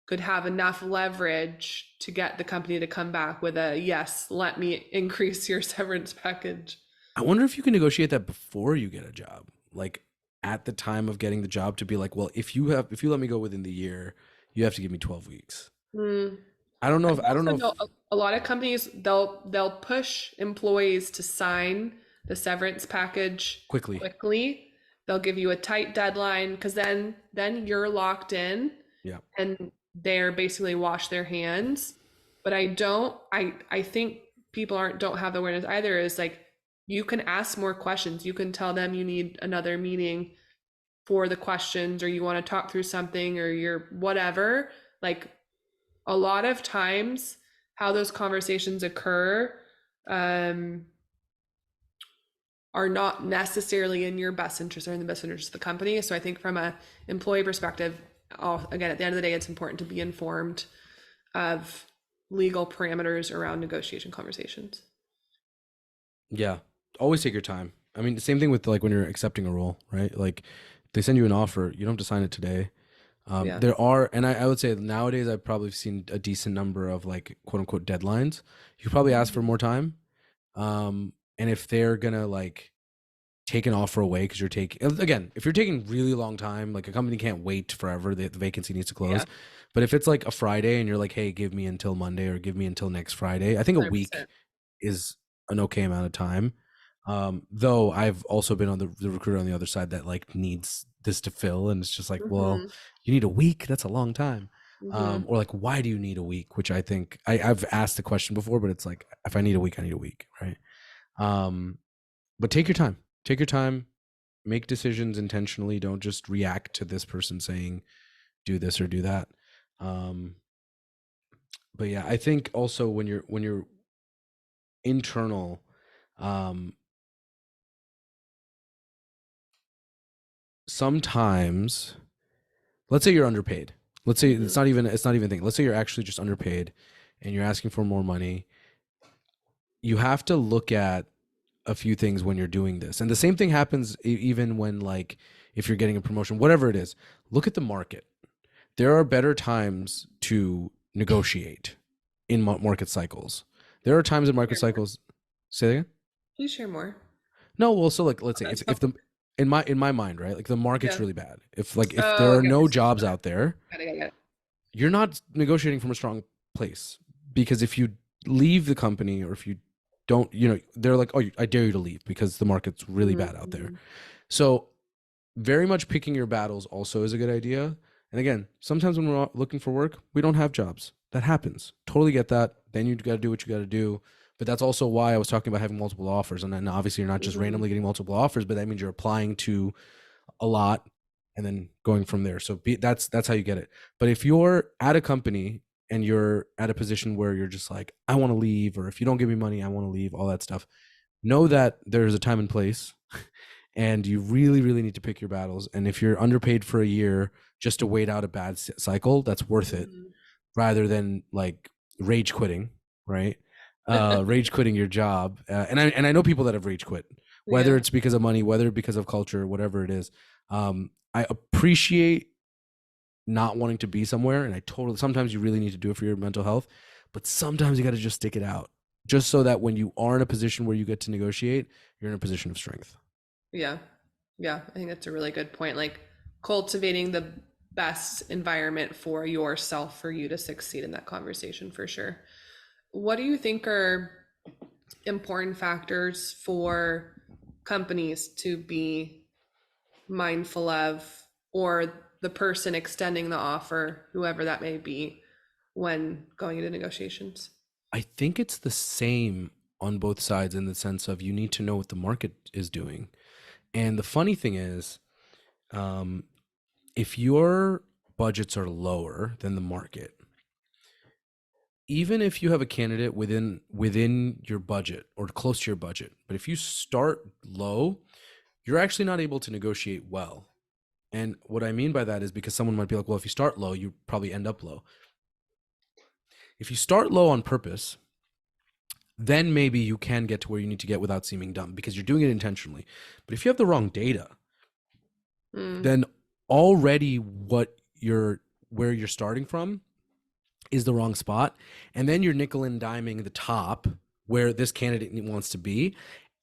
could have enough leverage to get the company to come back with a yes, let me increase your severance package. I wonder if you can negotiate that before you get a job. Like at the time of getting the job to be like, well, if you let me go within the year, you have to give me 12 weeks. Hmm. I don't know Also if know a lot of companies they'll push employees to sign the severance package quickly. quickly. They'll give you a tight deadline because then you're locked in Yeah. and they're basically wash their hands. But I think people aren't don't have the awareness either, is like you can ask more questions. You can tell them you need another meeting for the questions or you want to talk through something or you're whatever. Like a lot of times how those conversations occur um, are not necessarily in your best interest or in the best interest of the company. So I think from a employee perspective, again, at the end of the day, it's important to be informed of legal parameters around negotiation conversations. Yeah. Always take your time. I mean, the same thing with like when you're accepting a role, right? Like they send you an offer, you don't have to sign it today. Yeah. There are, and I would say nowadays I've probably seen a decent number of like quote unquote deadlines. You could probably ask for more time. And if they're gonna like take an offer away because you're taking again, if you're taking really long time, like a company can't wait forever, the vacancy needs to close. Yeah. But if it's like a Friday and you're like, hey, give me until Monday or give me until next Friday, I think a 100%. week is an okay amount of time. Though I've also been on the recruiter on the other side that like needs this to fill, and it's just like, well, you need a week. That's a long time. Or like, why do you need a week? Which I think I've asked the question before, but it's like, if I need a week, I need a week, right? But take your time. Take your time. Make decisions intentionally. Don't just react to this person saying, do this or do that. But yeah, I think also when you're internal sometimes, let's say you're underpaid. Let's say it's not even a thing. Let's say you're actually just underpaid and you're asking for more money. You have to look at a few things when you're doing this. And the same thing happens even when, like, if you're getting a promotion, whatever it is, look at the market. There are better times to negotiate in market cycles. There are times in market cycles. Say that again? Please share more. No, well, so like, let's say Okay. if the in my mind, right? Like the market's Yeah. really bad. If there Oh, are I get no what jobs you're out there, saying. Got it. you're not negotiating from a strong place, because if you leave the company, or if you don't, they're like, oh, I dare you to leave because the market's really bad out there. So very much picking your battles also is a good idea. And again, sometimes when we're looking for work, we don't have jobs. That happens. Totally get that. Then you got to do what you got to do. But that's also why I was talking about having multiple offers. And then obviously you're not just randomly getting multiple offers, but that means you're applying to a lot and then going from there. So that's how you get it. But if you're at a company and you're at a position where you're just like, I want to leave, or if you don't give me money, I want to leave, all that stuff, know that there's a time and place. And you really, really need to pick your battles. And if you're underpaid for a year just to wait out a bad cycle, that's worth it, rather than like rage quitting, right? Rage quitting your job. And I know people that have rage quit, whether it's because of money, whether because of culture, whatever it is. I appreciate not wanting to be somewhere, and sometimes you really need to do it for your mental health, but sometimes you got to just stick it out, just so that when you are in a position where you get to negotiate, you're in a position of strength. Yeah. Yeah. I think that's a really good point. Like cultivating the best environment for yourself for you to succeed in that conversation for sure. What do you think are important factors for companies to be mindful of, or the person extending the offer, whoever that may be, when going into negotiations? I think it's the same on both sides, in the sense of you need to know what the market is doing. And the funny thing is, if your budgets are lower than the market, even if you have a candidate within your budget or close to your budget, but if you start low, you're actually not able to negotiate well. And what I mean by that is, because someone might be like, well, if you start low, you probably end up low. If you start low on purpose, then maybe you can get to where you need to get without seeming dumb, because you're doing it intentionally. But if you have the wrong data, then already where you're starting from is the wrong spot. And then you're nickel and diming the top where this candidate wants to be.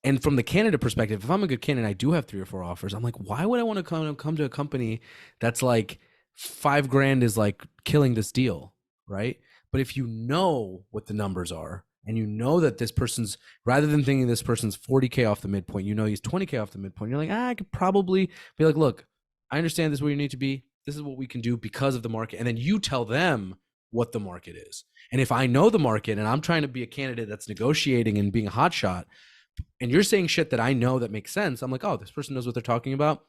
And from the candidate perspective, if I'm a good candidate, I do have 3 or 4 offers, I'm like, why would I want to come to a company that's like $5,000 is like killing this deal, right? But if you know what the numbers are, and you know that this person's, rather than thinking this person's 40K off the midpoint, you know he's 20K off the midpoint, you're like, I could probably be like, look, I understand this is where you need to be. This is what we can do because of the market. And then you tell them what the market is. And if I know the market and I'm trying to be a candidate that's negotiating and being a hotshot, and you're saying shit that I know that makes sense, I'm like, oh, this person knows what they're talking about.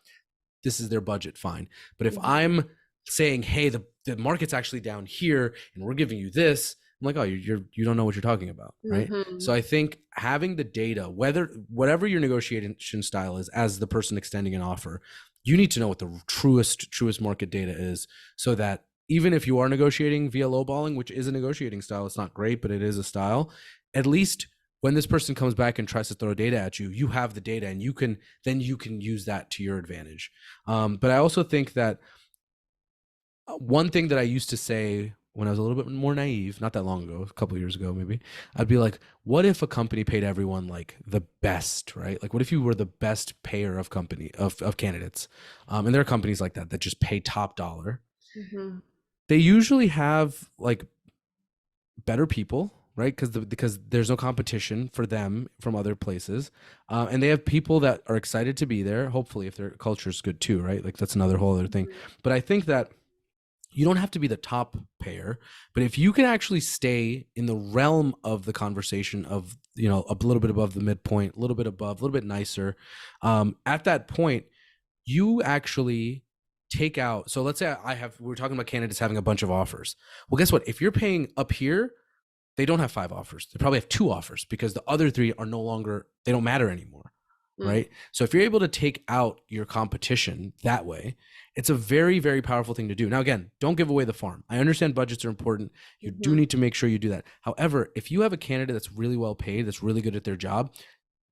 This is their budget, fine. But if I'm saying, hey, the market's actually down here and we're giving you this, I'm like, oh, you don't know what you're talking about, right? So I think having the data, whatever your negotiation style is, as the person extending an offer, you need to know what the truest market data is, so that even if you are negotiating via lowballing, which is a negotiating style, it's not great, but it is a style, at least when this person comes back and tries to throw data at you, you have the data, and you can use that to your advantage. But I also think that one thing that I used to say when I was a little bit more naive, not that long ago, a couple of years ago, maybe, I'd be like, what if a company paid everyone like the best, right? Like, what if you were the best payer of candidates? And there are companies like that just pay top dollar. They usually have like better people, right? Because there's no competition for them from other places. And they have people that are excited to be there, hopefully, if their culture is good too, right? Like, that's another whole other thing. But I think that you don't have to be the top payer, but if you can actually stay in the realm of the conversation of, a little bit above the midpoint, a little bit above, a little bit nicer, at that point, you actually take out. So let's say we're talking about candidates having a bunch of offers. Well, guess what? If you're paying up here, they don't have 5 offers. They probably have 2 offers because the other 3 are no longer, they don't matter anymore. Right. So if you're able to take out your competition that way, it's a very, very powerful thing to do. Now, again, don't give away the farm. I understand budgets are important. You do need to make sure you do that. However, if you have a candidate that's really well paid, that's really good at their job,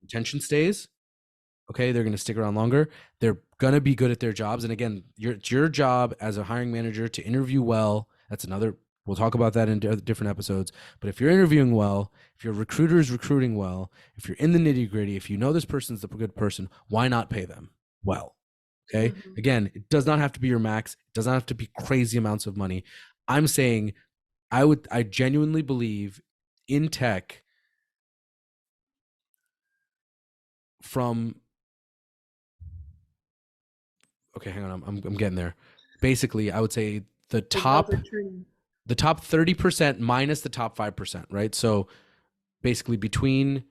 retention stays. Okay, they're going to stick around longer. They're going to be good at their jobs. And again, it's your job as a hiring manager to interview well. That's another, we'll talk about that in different episodes. But if you're interviewing well, if your recruiter is recruiting well, if you're in the nitty gritty, if you know this person's a good person, why not pay them well? Okay. Again, it does not have to be your max. It does not have to be crazy amounts of money. I'm saying I genuinely believe in tech from, okay, hang on. I'm getting there. Basically, I would say the top 30% minus the top 5%, right? So basically between,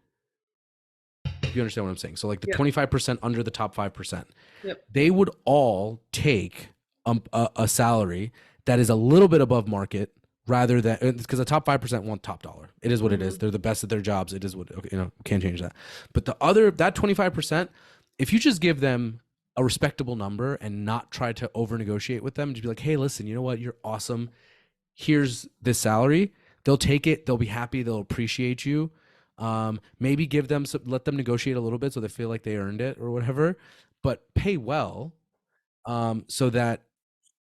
you understand what I'm saying? So like the 25% under the top 5%, they would all take a salary that is a little bit above market rather than, because the top 5% want top dollar. It is what it is. They're the best at their jobs. It is what, can't change that. But that 25%, if you just give them a respectable number and not try to over negotiate with them, just be like, hey, listen, you know what? You're awesome. Here's this salary. They'll take it. They'll be happy. They'll appreciate you. Maybe give them let them negotiate a little bit so they feel like they earned it or whatever, but pay well, so that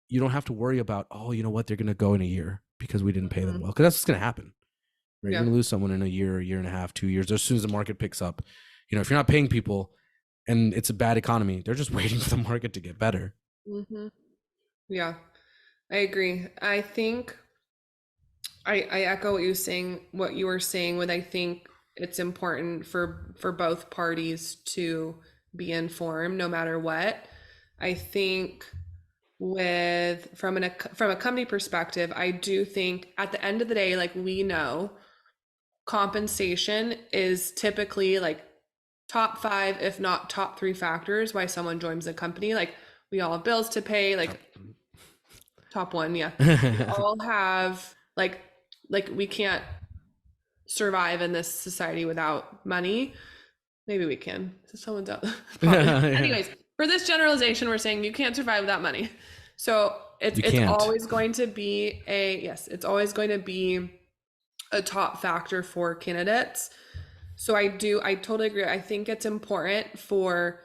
you don't have to worry about, oh, you know what, they're going to go in a year because we didn't pay them well. Because that's what's going to happen. Right? You're going to lose someone in a year and a half, 2 years, as soon as the market picks up. If you're not paying people and it's a bad economy, they're just waiting for the market to get better. Yeah, I agree. I think I echo what you were saying with, I think it's important for both parties to be informed no matter what. I think from a company perspective, I do think at the end of the day, like, we know compensation is typically like top 5, if not top 3 factors why someone joins a company. Like, we all have bills to pay, like top 1. Yeah. We all have like we can't survive in this society without money. Maybe we can. So someone's out. Anyways, for this generalization, we're saying you can't survive without money. So it's always going to be it's always going to be a top factor for candidates. So I totally agree. I think it's important for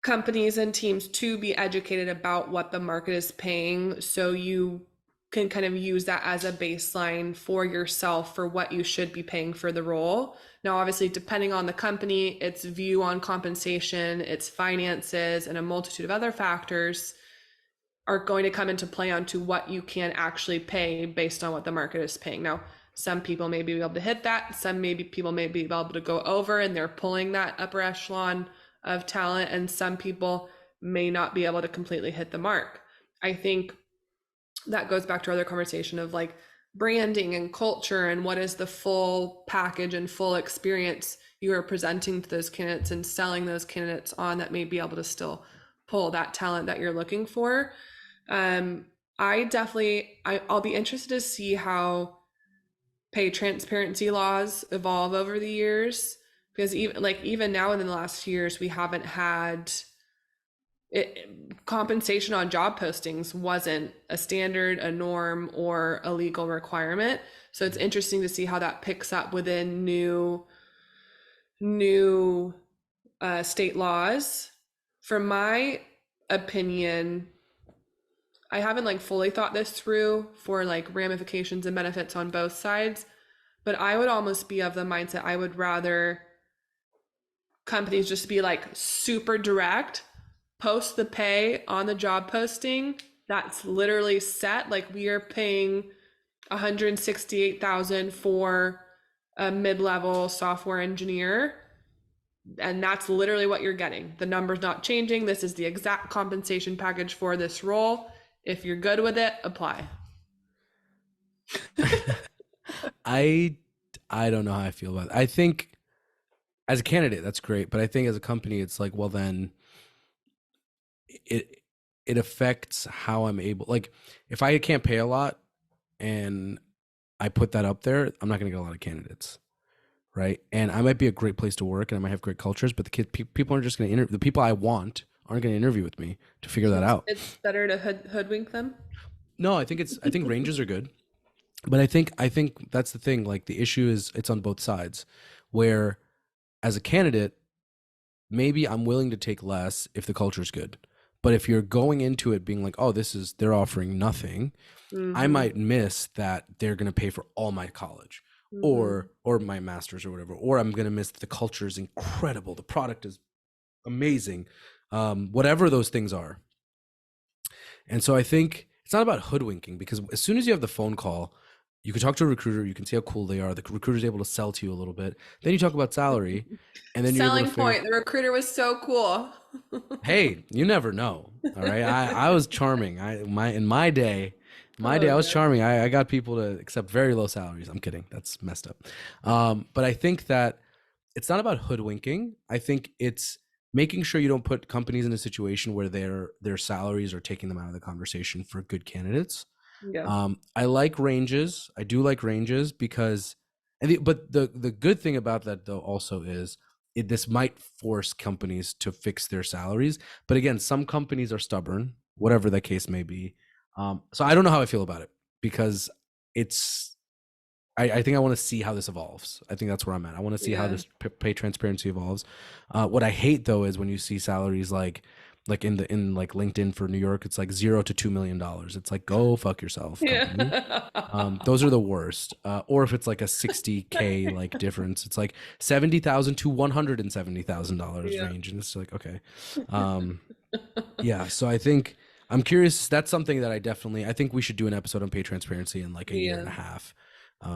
companies and teams to be educated about what the market is paying, so you can kind of use that as a baseline for yourself for what you should be paying for the role. Now, obviously, depending on the company, its view on compensation, its finances, and a multitude of other factors are going to come into play onto what you can actually pay based on what the market is paying. Now, some people may be able to hit that. Some people may be able to go over, and they're pulling that upper echelon of talent. And some people may not be able to completely hit the mark. I think that goes back to our other conversation of like branding and culture and what is the full package and full experience you are presenting to those candidates and selling those candidates on that may be able to still pull that talent that you're looking for. I'll be interested to see how pay transparency laws evolve over the years, because even now in the last few years, we haven't had compensation on job postings wasn't a standard, a norm, or a legal requirement. So it's interesting to see how that picks up within new state laws. From my opinion, I haven't fully thought this through for ramifications and benefits on both sides, but I would almost be of the mindset I would rather companies just be super direct, post the pay on the job posting. That's literally set. We are paying $168,000 for a mid-level software engineer, and that's literally what you're getting. The number's not changing. This is the exact compensation package for this role. If you're good with it, apply. I don't know how I feel about it. I think as a candidate, that's great, but I think as a company, it's well, then it affects how I'm able, if I can't pay a lot and I put that up there, I'm not going to get a lot of candidates, right? And I might be a great place to work, and I might have great cultures, but people aren't just going to interview. The people I want aren't going to interview with me to figure that out. It's better to hoodwink them. No, I think ranges are good, but I think that's the thing. Like the issue is it's on both sides, where as a candidate, maybe I'm willing to take less if the culture is good. But if you're going into it being like, oh, they're offering nothing, I might miss that they're going to pay for all my college or my master's or whatever, or I'm going to miss the culture is incredible, the product is amazing, whatever those things are. And so I think it's not about hoodwinking, because as soon as you have the phone call, you can talk to a recruiter, you can see how cool they are, the recruiter's able to sell to you a little bit, then you talk about salary, and then Selling you're able to point. The recruiter was so cool. Hey, you never know. All right. I was charming. In my day, I was charming. I got people to accept very low salaries. I'm kidding. That's messed up. But I think that it's not about hoodwinking. I think it's making sure you don't put companies in a situation where their salaries are taking them out of the conversation for good candidates. Yeah. I like ranges. I do like ranges because, but the good thing about that though also is this might force companies to fix their salaries. But again, some companies are stubborn, whatever the case may be. So I don't know how I feel about it, because I think I want to see how this evolves. I think that's where I'm at. I want to see how this pay transparency evolves. What I hate though is when you see salaries like in LinkedIn for New York, it's like $0 to $2 million. It's like, go fuck yourself, company. Those are the worst. Or if it's like a 60K like difference, it's like $70,000 to $170,000 range, and it's like, okay, yeah. So I think I'm curious. That's something that I think we should do an episode on pay transparency in like a year and a half,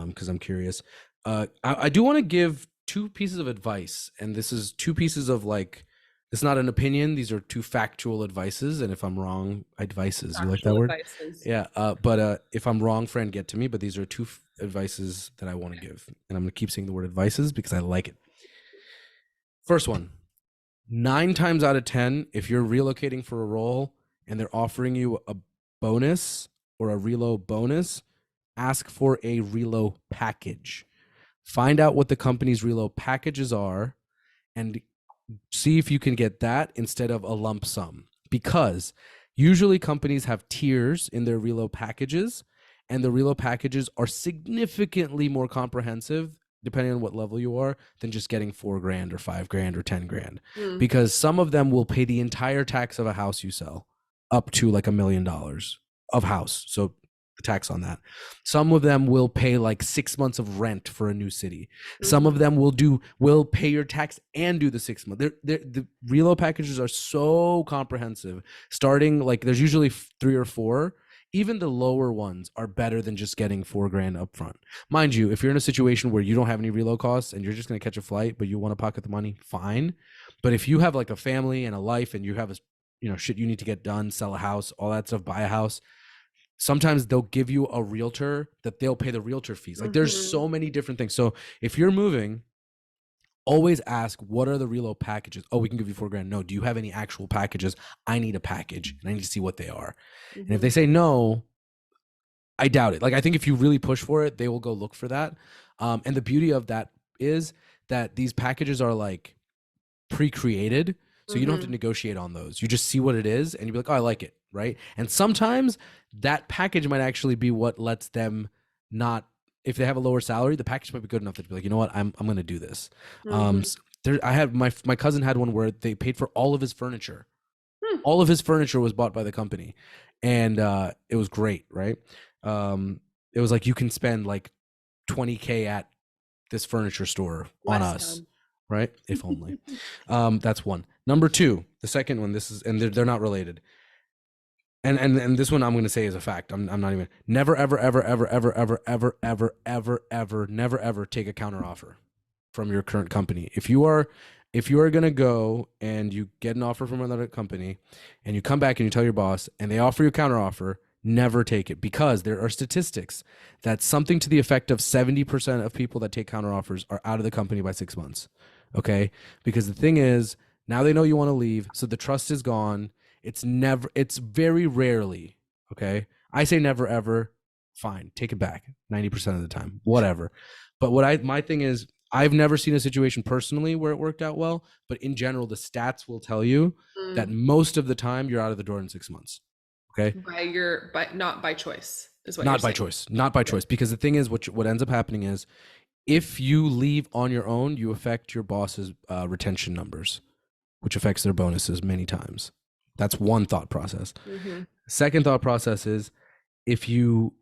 because I'm curious. I do want to give 2 pieces of advice, and this is 2 pieces of like. It's not an opinion. These are 2 factual advices. And if I'm wrong, advices. You like that word? Advices. Yeah. But if I'm wrong, Fran, get to me. But these are 2 advices that I want to give. And I'm going to keep saying the word advices because I like it. First one, 9 times out of 10, if you're relocating for a role and they're offering you a bonus or a relo bonus, ask for a relo package. Find out what the company's relo packages are and see if you can get that instead of a lump sum, because usually companies have tiers in their relo packages, and the relo packages are significantly more comprehensive depending on what level you are than just getting $4,000 or $5,000 or $10,000, because some of them will pay the entire tax of a house you sell up to like $1 million of house. So the tax on that. Some of them will pay like 6 months of rent for a new city. Some of them will pay your tax and do the 6 months. The relo packages are so comprehensive. Starting like there's usually 3 or 4. Even the lower ones are better than just getting $4,000 up front. Mind you, if you're in a situation where you don't have any relo costs and you're just going to catch a flight, but you want to pocket the money, fine. But if you have like a family and a life and you have shit you need to get done, sell a house, all that stuff, buy a house, sometimes they'll give you a realtor that they'll pay the realtor fees. Like there's so many different things. So if you're moving, always ask, what are the relo packages? Oh, we can give you $4,000. No, do you have any actual packages? I need a package and I need to see what they are. And if they say no, I doubt it. Like I think if you really push for it, they will go look for that. And the beauty of that is that these packages are like pre-created. So you don't have to negotiate on those. You just see what it is and you'll be like, oh, I like it, right? And sometimes that package might actually be what lets them not, if they have a lower salary, the package might be good enough to be like, you know what, I'm going to do this. I had my cousin had one where they paid for all of his furniture. All of his furniture was bought by the company, and it was great, right? It was like you can spend like $20K at this furniture store on us. Right? If only. That's one. Number 2, the second one, this is, and they're not related. And this one I'm going to say is a fact. I'm not even, never, ever, ever, ever, ever, ever, ever, ever, ever, ever, never, ever take a counter offer from your current company. If you are going to go and you get an offer from another company and you come back and you tell your boss and they offer you a counter offer, never take it, because there are statistics that something to the effect of 70% of people that take counter offers are out of the company by 6 months. Okay. Because the thing is, now they know you want to leave. So the trust is gone. It's very rarely. Okay. I say never, ever. fine, take it back 90% of the time, whatever. But my thing is, I've never seen a situation personally where it worked out well, but in general, the stats will tell you that most of the time you're out of the door in 6 months. Okay. Not by choice is what Not you're by saying. choice. Not by choice. Because the thing is, what ends up happening is, if you leave on your own, you affect your boss's retention numbers, which affects their bonuses many times. That's one thought process. Mm-hmm. Second thought process is, if you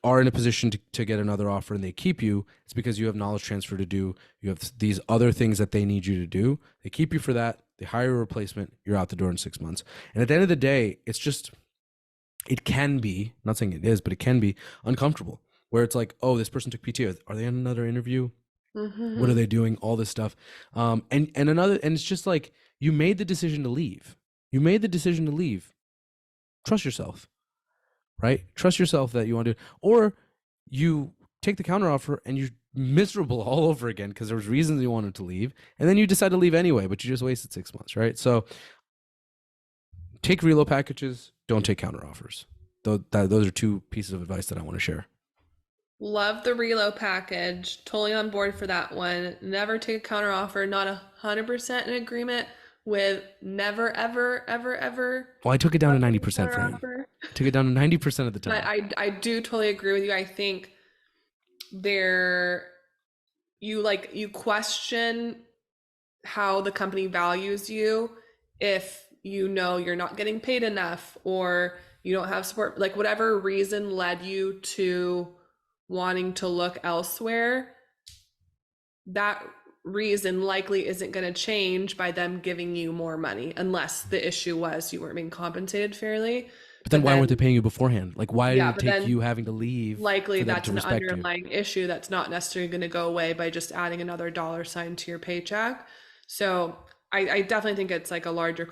are in a position to get another offer and they keep you, it's because you have knowledge transfer to do. You have these other things that they need you to do. They keep you for that. They hire a replacement. You're out the door in 6 months. And at the end of the day, it can be, I'm not saying it is, but it can be uncomfortable, where it's like, oh, this person took PTO. Are they on another interview? Mm-hmm. What are they doing? All this stuff. And it's just like, you made the decision to leave. Trust yourself. Right? Trust yourself that you want to, or you take the counteroffer and you're miserable all over again because there was reasons you wanted to leave, and then you decide to leave anyway, but you just wasted 6 months, right? So take reload packages, don't take counteroffers. Those are two pieces of advice that I want to share. Love the reload package. Totally on board for that one. Never take a counteroffer. Not 100% in agreement with never, ever, ever, ever. Well, I took it down to 90%, Fran. I took it down to 90% of the time. But I do totally agree with you. I think you question how the company values you if you know you're not getting paid enough, or you don't have support, like whatever reason led you to wanting to look elsewhere. That reason likely isn't going to change by them giving you more money, unless the issue was you weren't being compensated fairly. But then why weren't they paying you beforehand? Like, why did it take you having to leave? Likely that's an underlying issue that's not necessarily going to go away by just adding another dollar sign to your paycheck. So I definitely think it's like a larger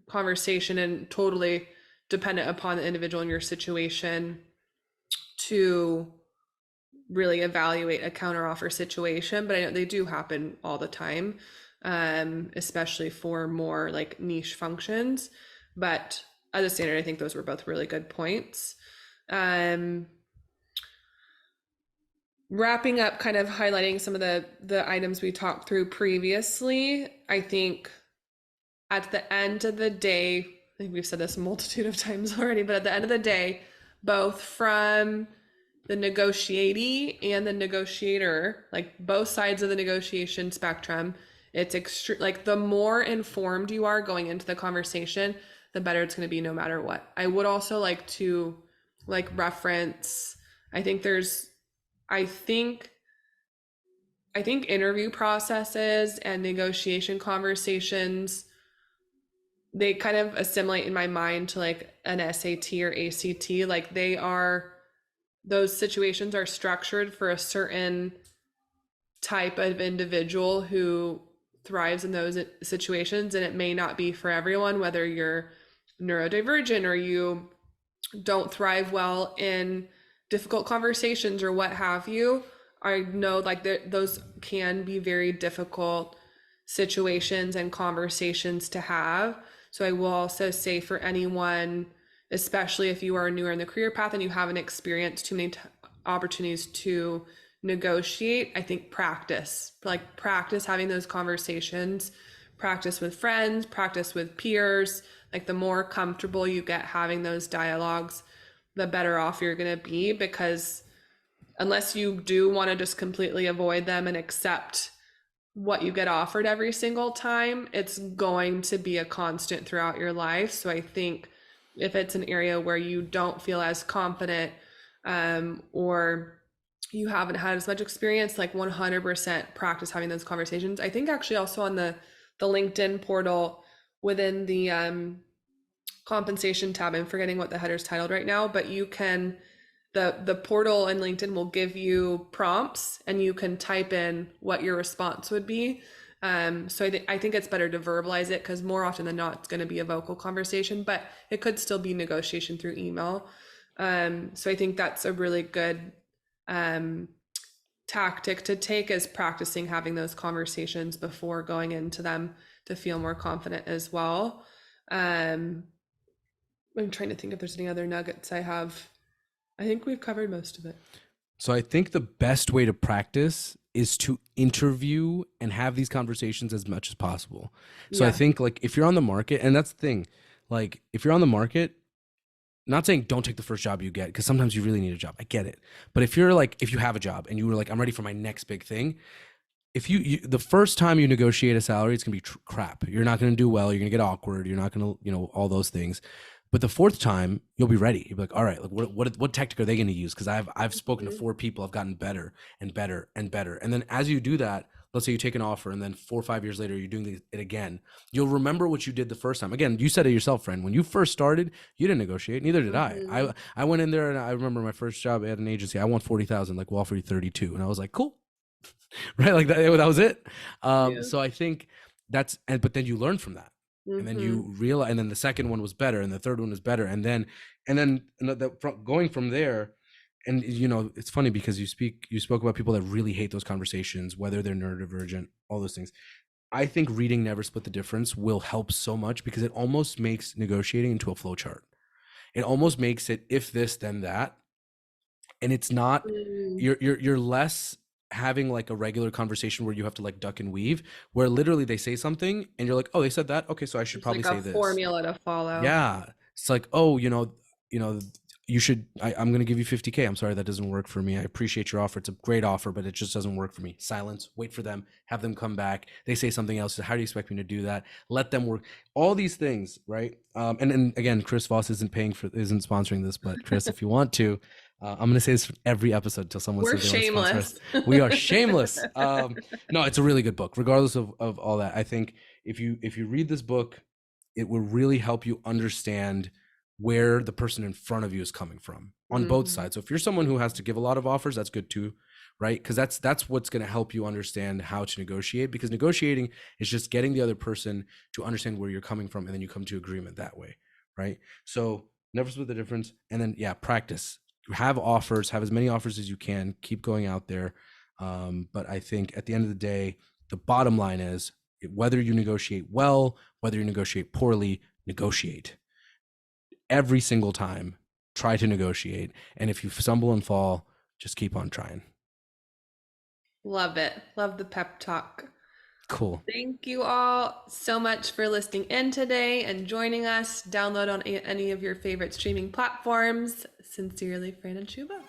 conversation, and totally dependent upon the individual in your situation to really evaluate a counteroffer situation. But I know they do happen all the time, especially for more like niche functions. But as a standard, I think those were both really good points. Wrapping up, kind of highlighting some of the items we talked through previously, I think at the end of the day, I think we've said this a multitude of times already, but at the end of the day, both from the negotiatee and the negotiator, like both sides of the negotiation spectrum, it's like the more informed you are going into the conversation, the better it's going to be no matter what. I would also like to reference, I think interview processes and negotiation conversations, they kind of assimilate in my mind to like an SAT or ACT. Like those situations are structured for a certain type of individual who thrives in those situations, and it may not be for everyone, whether you're neurodivergent or you don't thrive well in difficult conversations or what have you. I know like those can be very difficult situations and conversations to have. So I will also say, for anyone, especially if you are newer in the career path and you haven't experienced too many opportunities to negotiate, I think practice having those conversations, practice with friends, practice with peers. Like the more comfortable you get having those dialogues, the better off you're going to be, because unless you do want to just completely avoid them and accept what you get offered every single time, it's going to be a constant throughout your life. So I think if it's an area where you don't feel as confident, or you haven't had as much experience, like 100% practice having those conversations. I think actually also on the LinkedIn portal within the compensation tab, I'm forgetting what the header's titled right now, but you can, the portal in LinkedIn will give you prompts and you can type in what your response would be. So I think it's better to verbalize it, because more often than not, it's going to be a vocal conversation, but it could still be negotiation through email. So I think that's a really good tactic to take, is practicing having those conversations before going into them to feel more confident as well. I'm trying to think if there's any other nuggets I have I think we've covered most of it. So I think the best way to practice is to interview and have these conversations as much as possible. So I Yeah. think like if you're on the market, and that's the thing, like if you're on the market, not saying don't take the first job you get, because sometimes you really need a job. I get it. But if you're like, if you have a job and you were like, I'm ready for my next big thing, if you the first time you negotiate a salary, it's gonna be crap. You're not gonna do well. You're gonna get awkward. You're not gonna, all those things. But the fourth time, you'll be ready. You'll be like, all right, like what tactic are they gonna use? Because I've spoken to 4 people. I've gotten better and better and better. And then as you do that, let's say you take an offer, and then 4 or 5 years later, you're doing it again. You'll remember what you did the first time. Again, you said it yourself, friend. When you first started, you didn't negotiate. Neither did I. I went in there, and I remember my first job at an agency. I want 40,000. Like, we'll offer you 32, and I was like, cool. Right, like that was it. So I think but then you learn from that, and then you realize, and then the second one was better, and the third one was better, and then going from there. And it's funny because you spoke about people that really hate those conversations, whether they're neurodivergent, all those things. I think reading Never Split the Difference will help so much, because it almost makes negotiating into a flow chart. It almost makes it if this then that, and it's not you're less having like a regular conversation where you have to like duck and weave, where literally they say something and you're like, oh, they said that, okay, so I should probably like say a this formula to follow. Yeah, it's like, oh, you should, I'm going to give you 50K. I'm sorry, that doesn't work for me. I appreciate your offer. It's a great offer, but it just doesn't work for me. Silence, wait for them, have them come back. They say something else. How do you expect me to do that? Let them work. All these things, right? And again, Chris Voss isn't sponsoring this, but Chris, if you want to, I'm going to say this every episode until someone We're says they want to sponsor shameless. us. We are shameless. No, it's a really good book, regardless of all that. I think if you read this book, it will really help you understand where the person in front of you is coming from on both sides. So if you're someone who has to give a lot of offers, that's good too, right? Because that's what's going to help you understand how to negotiate, because negotiating is just getting the other person to understand where you're coming from, and then you come to agreement that way, right? So never split the difference. And then practice. Have offers, have as many offers as you can, keep going out there. But I think at the end of the day, the bottom line is, whether you negotiate well, whether you negotiate poorly, negotiate. Every single time, try to negotiate. And if you stumble and fall, just keep on trying. Love it. Love the pep talk. Cool. Thank you all so much for listening in today and joining us. Download on any of your favorite streaming platforms. Sincerely, Fran and Shubho.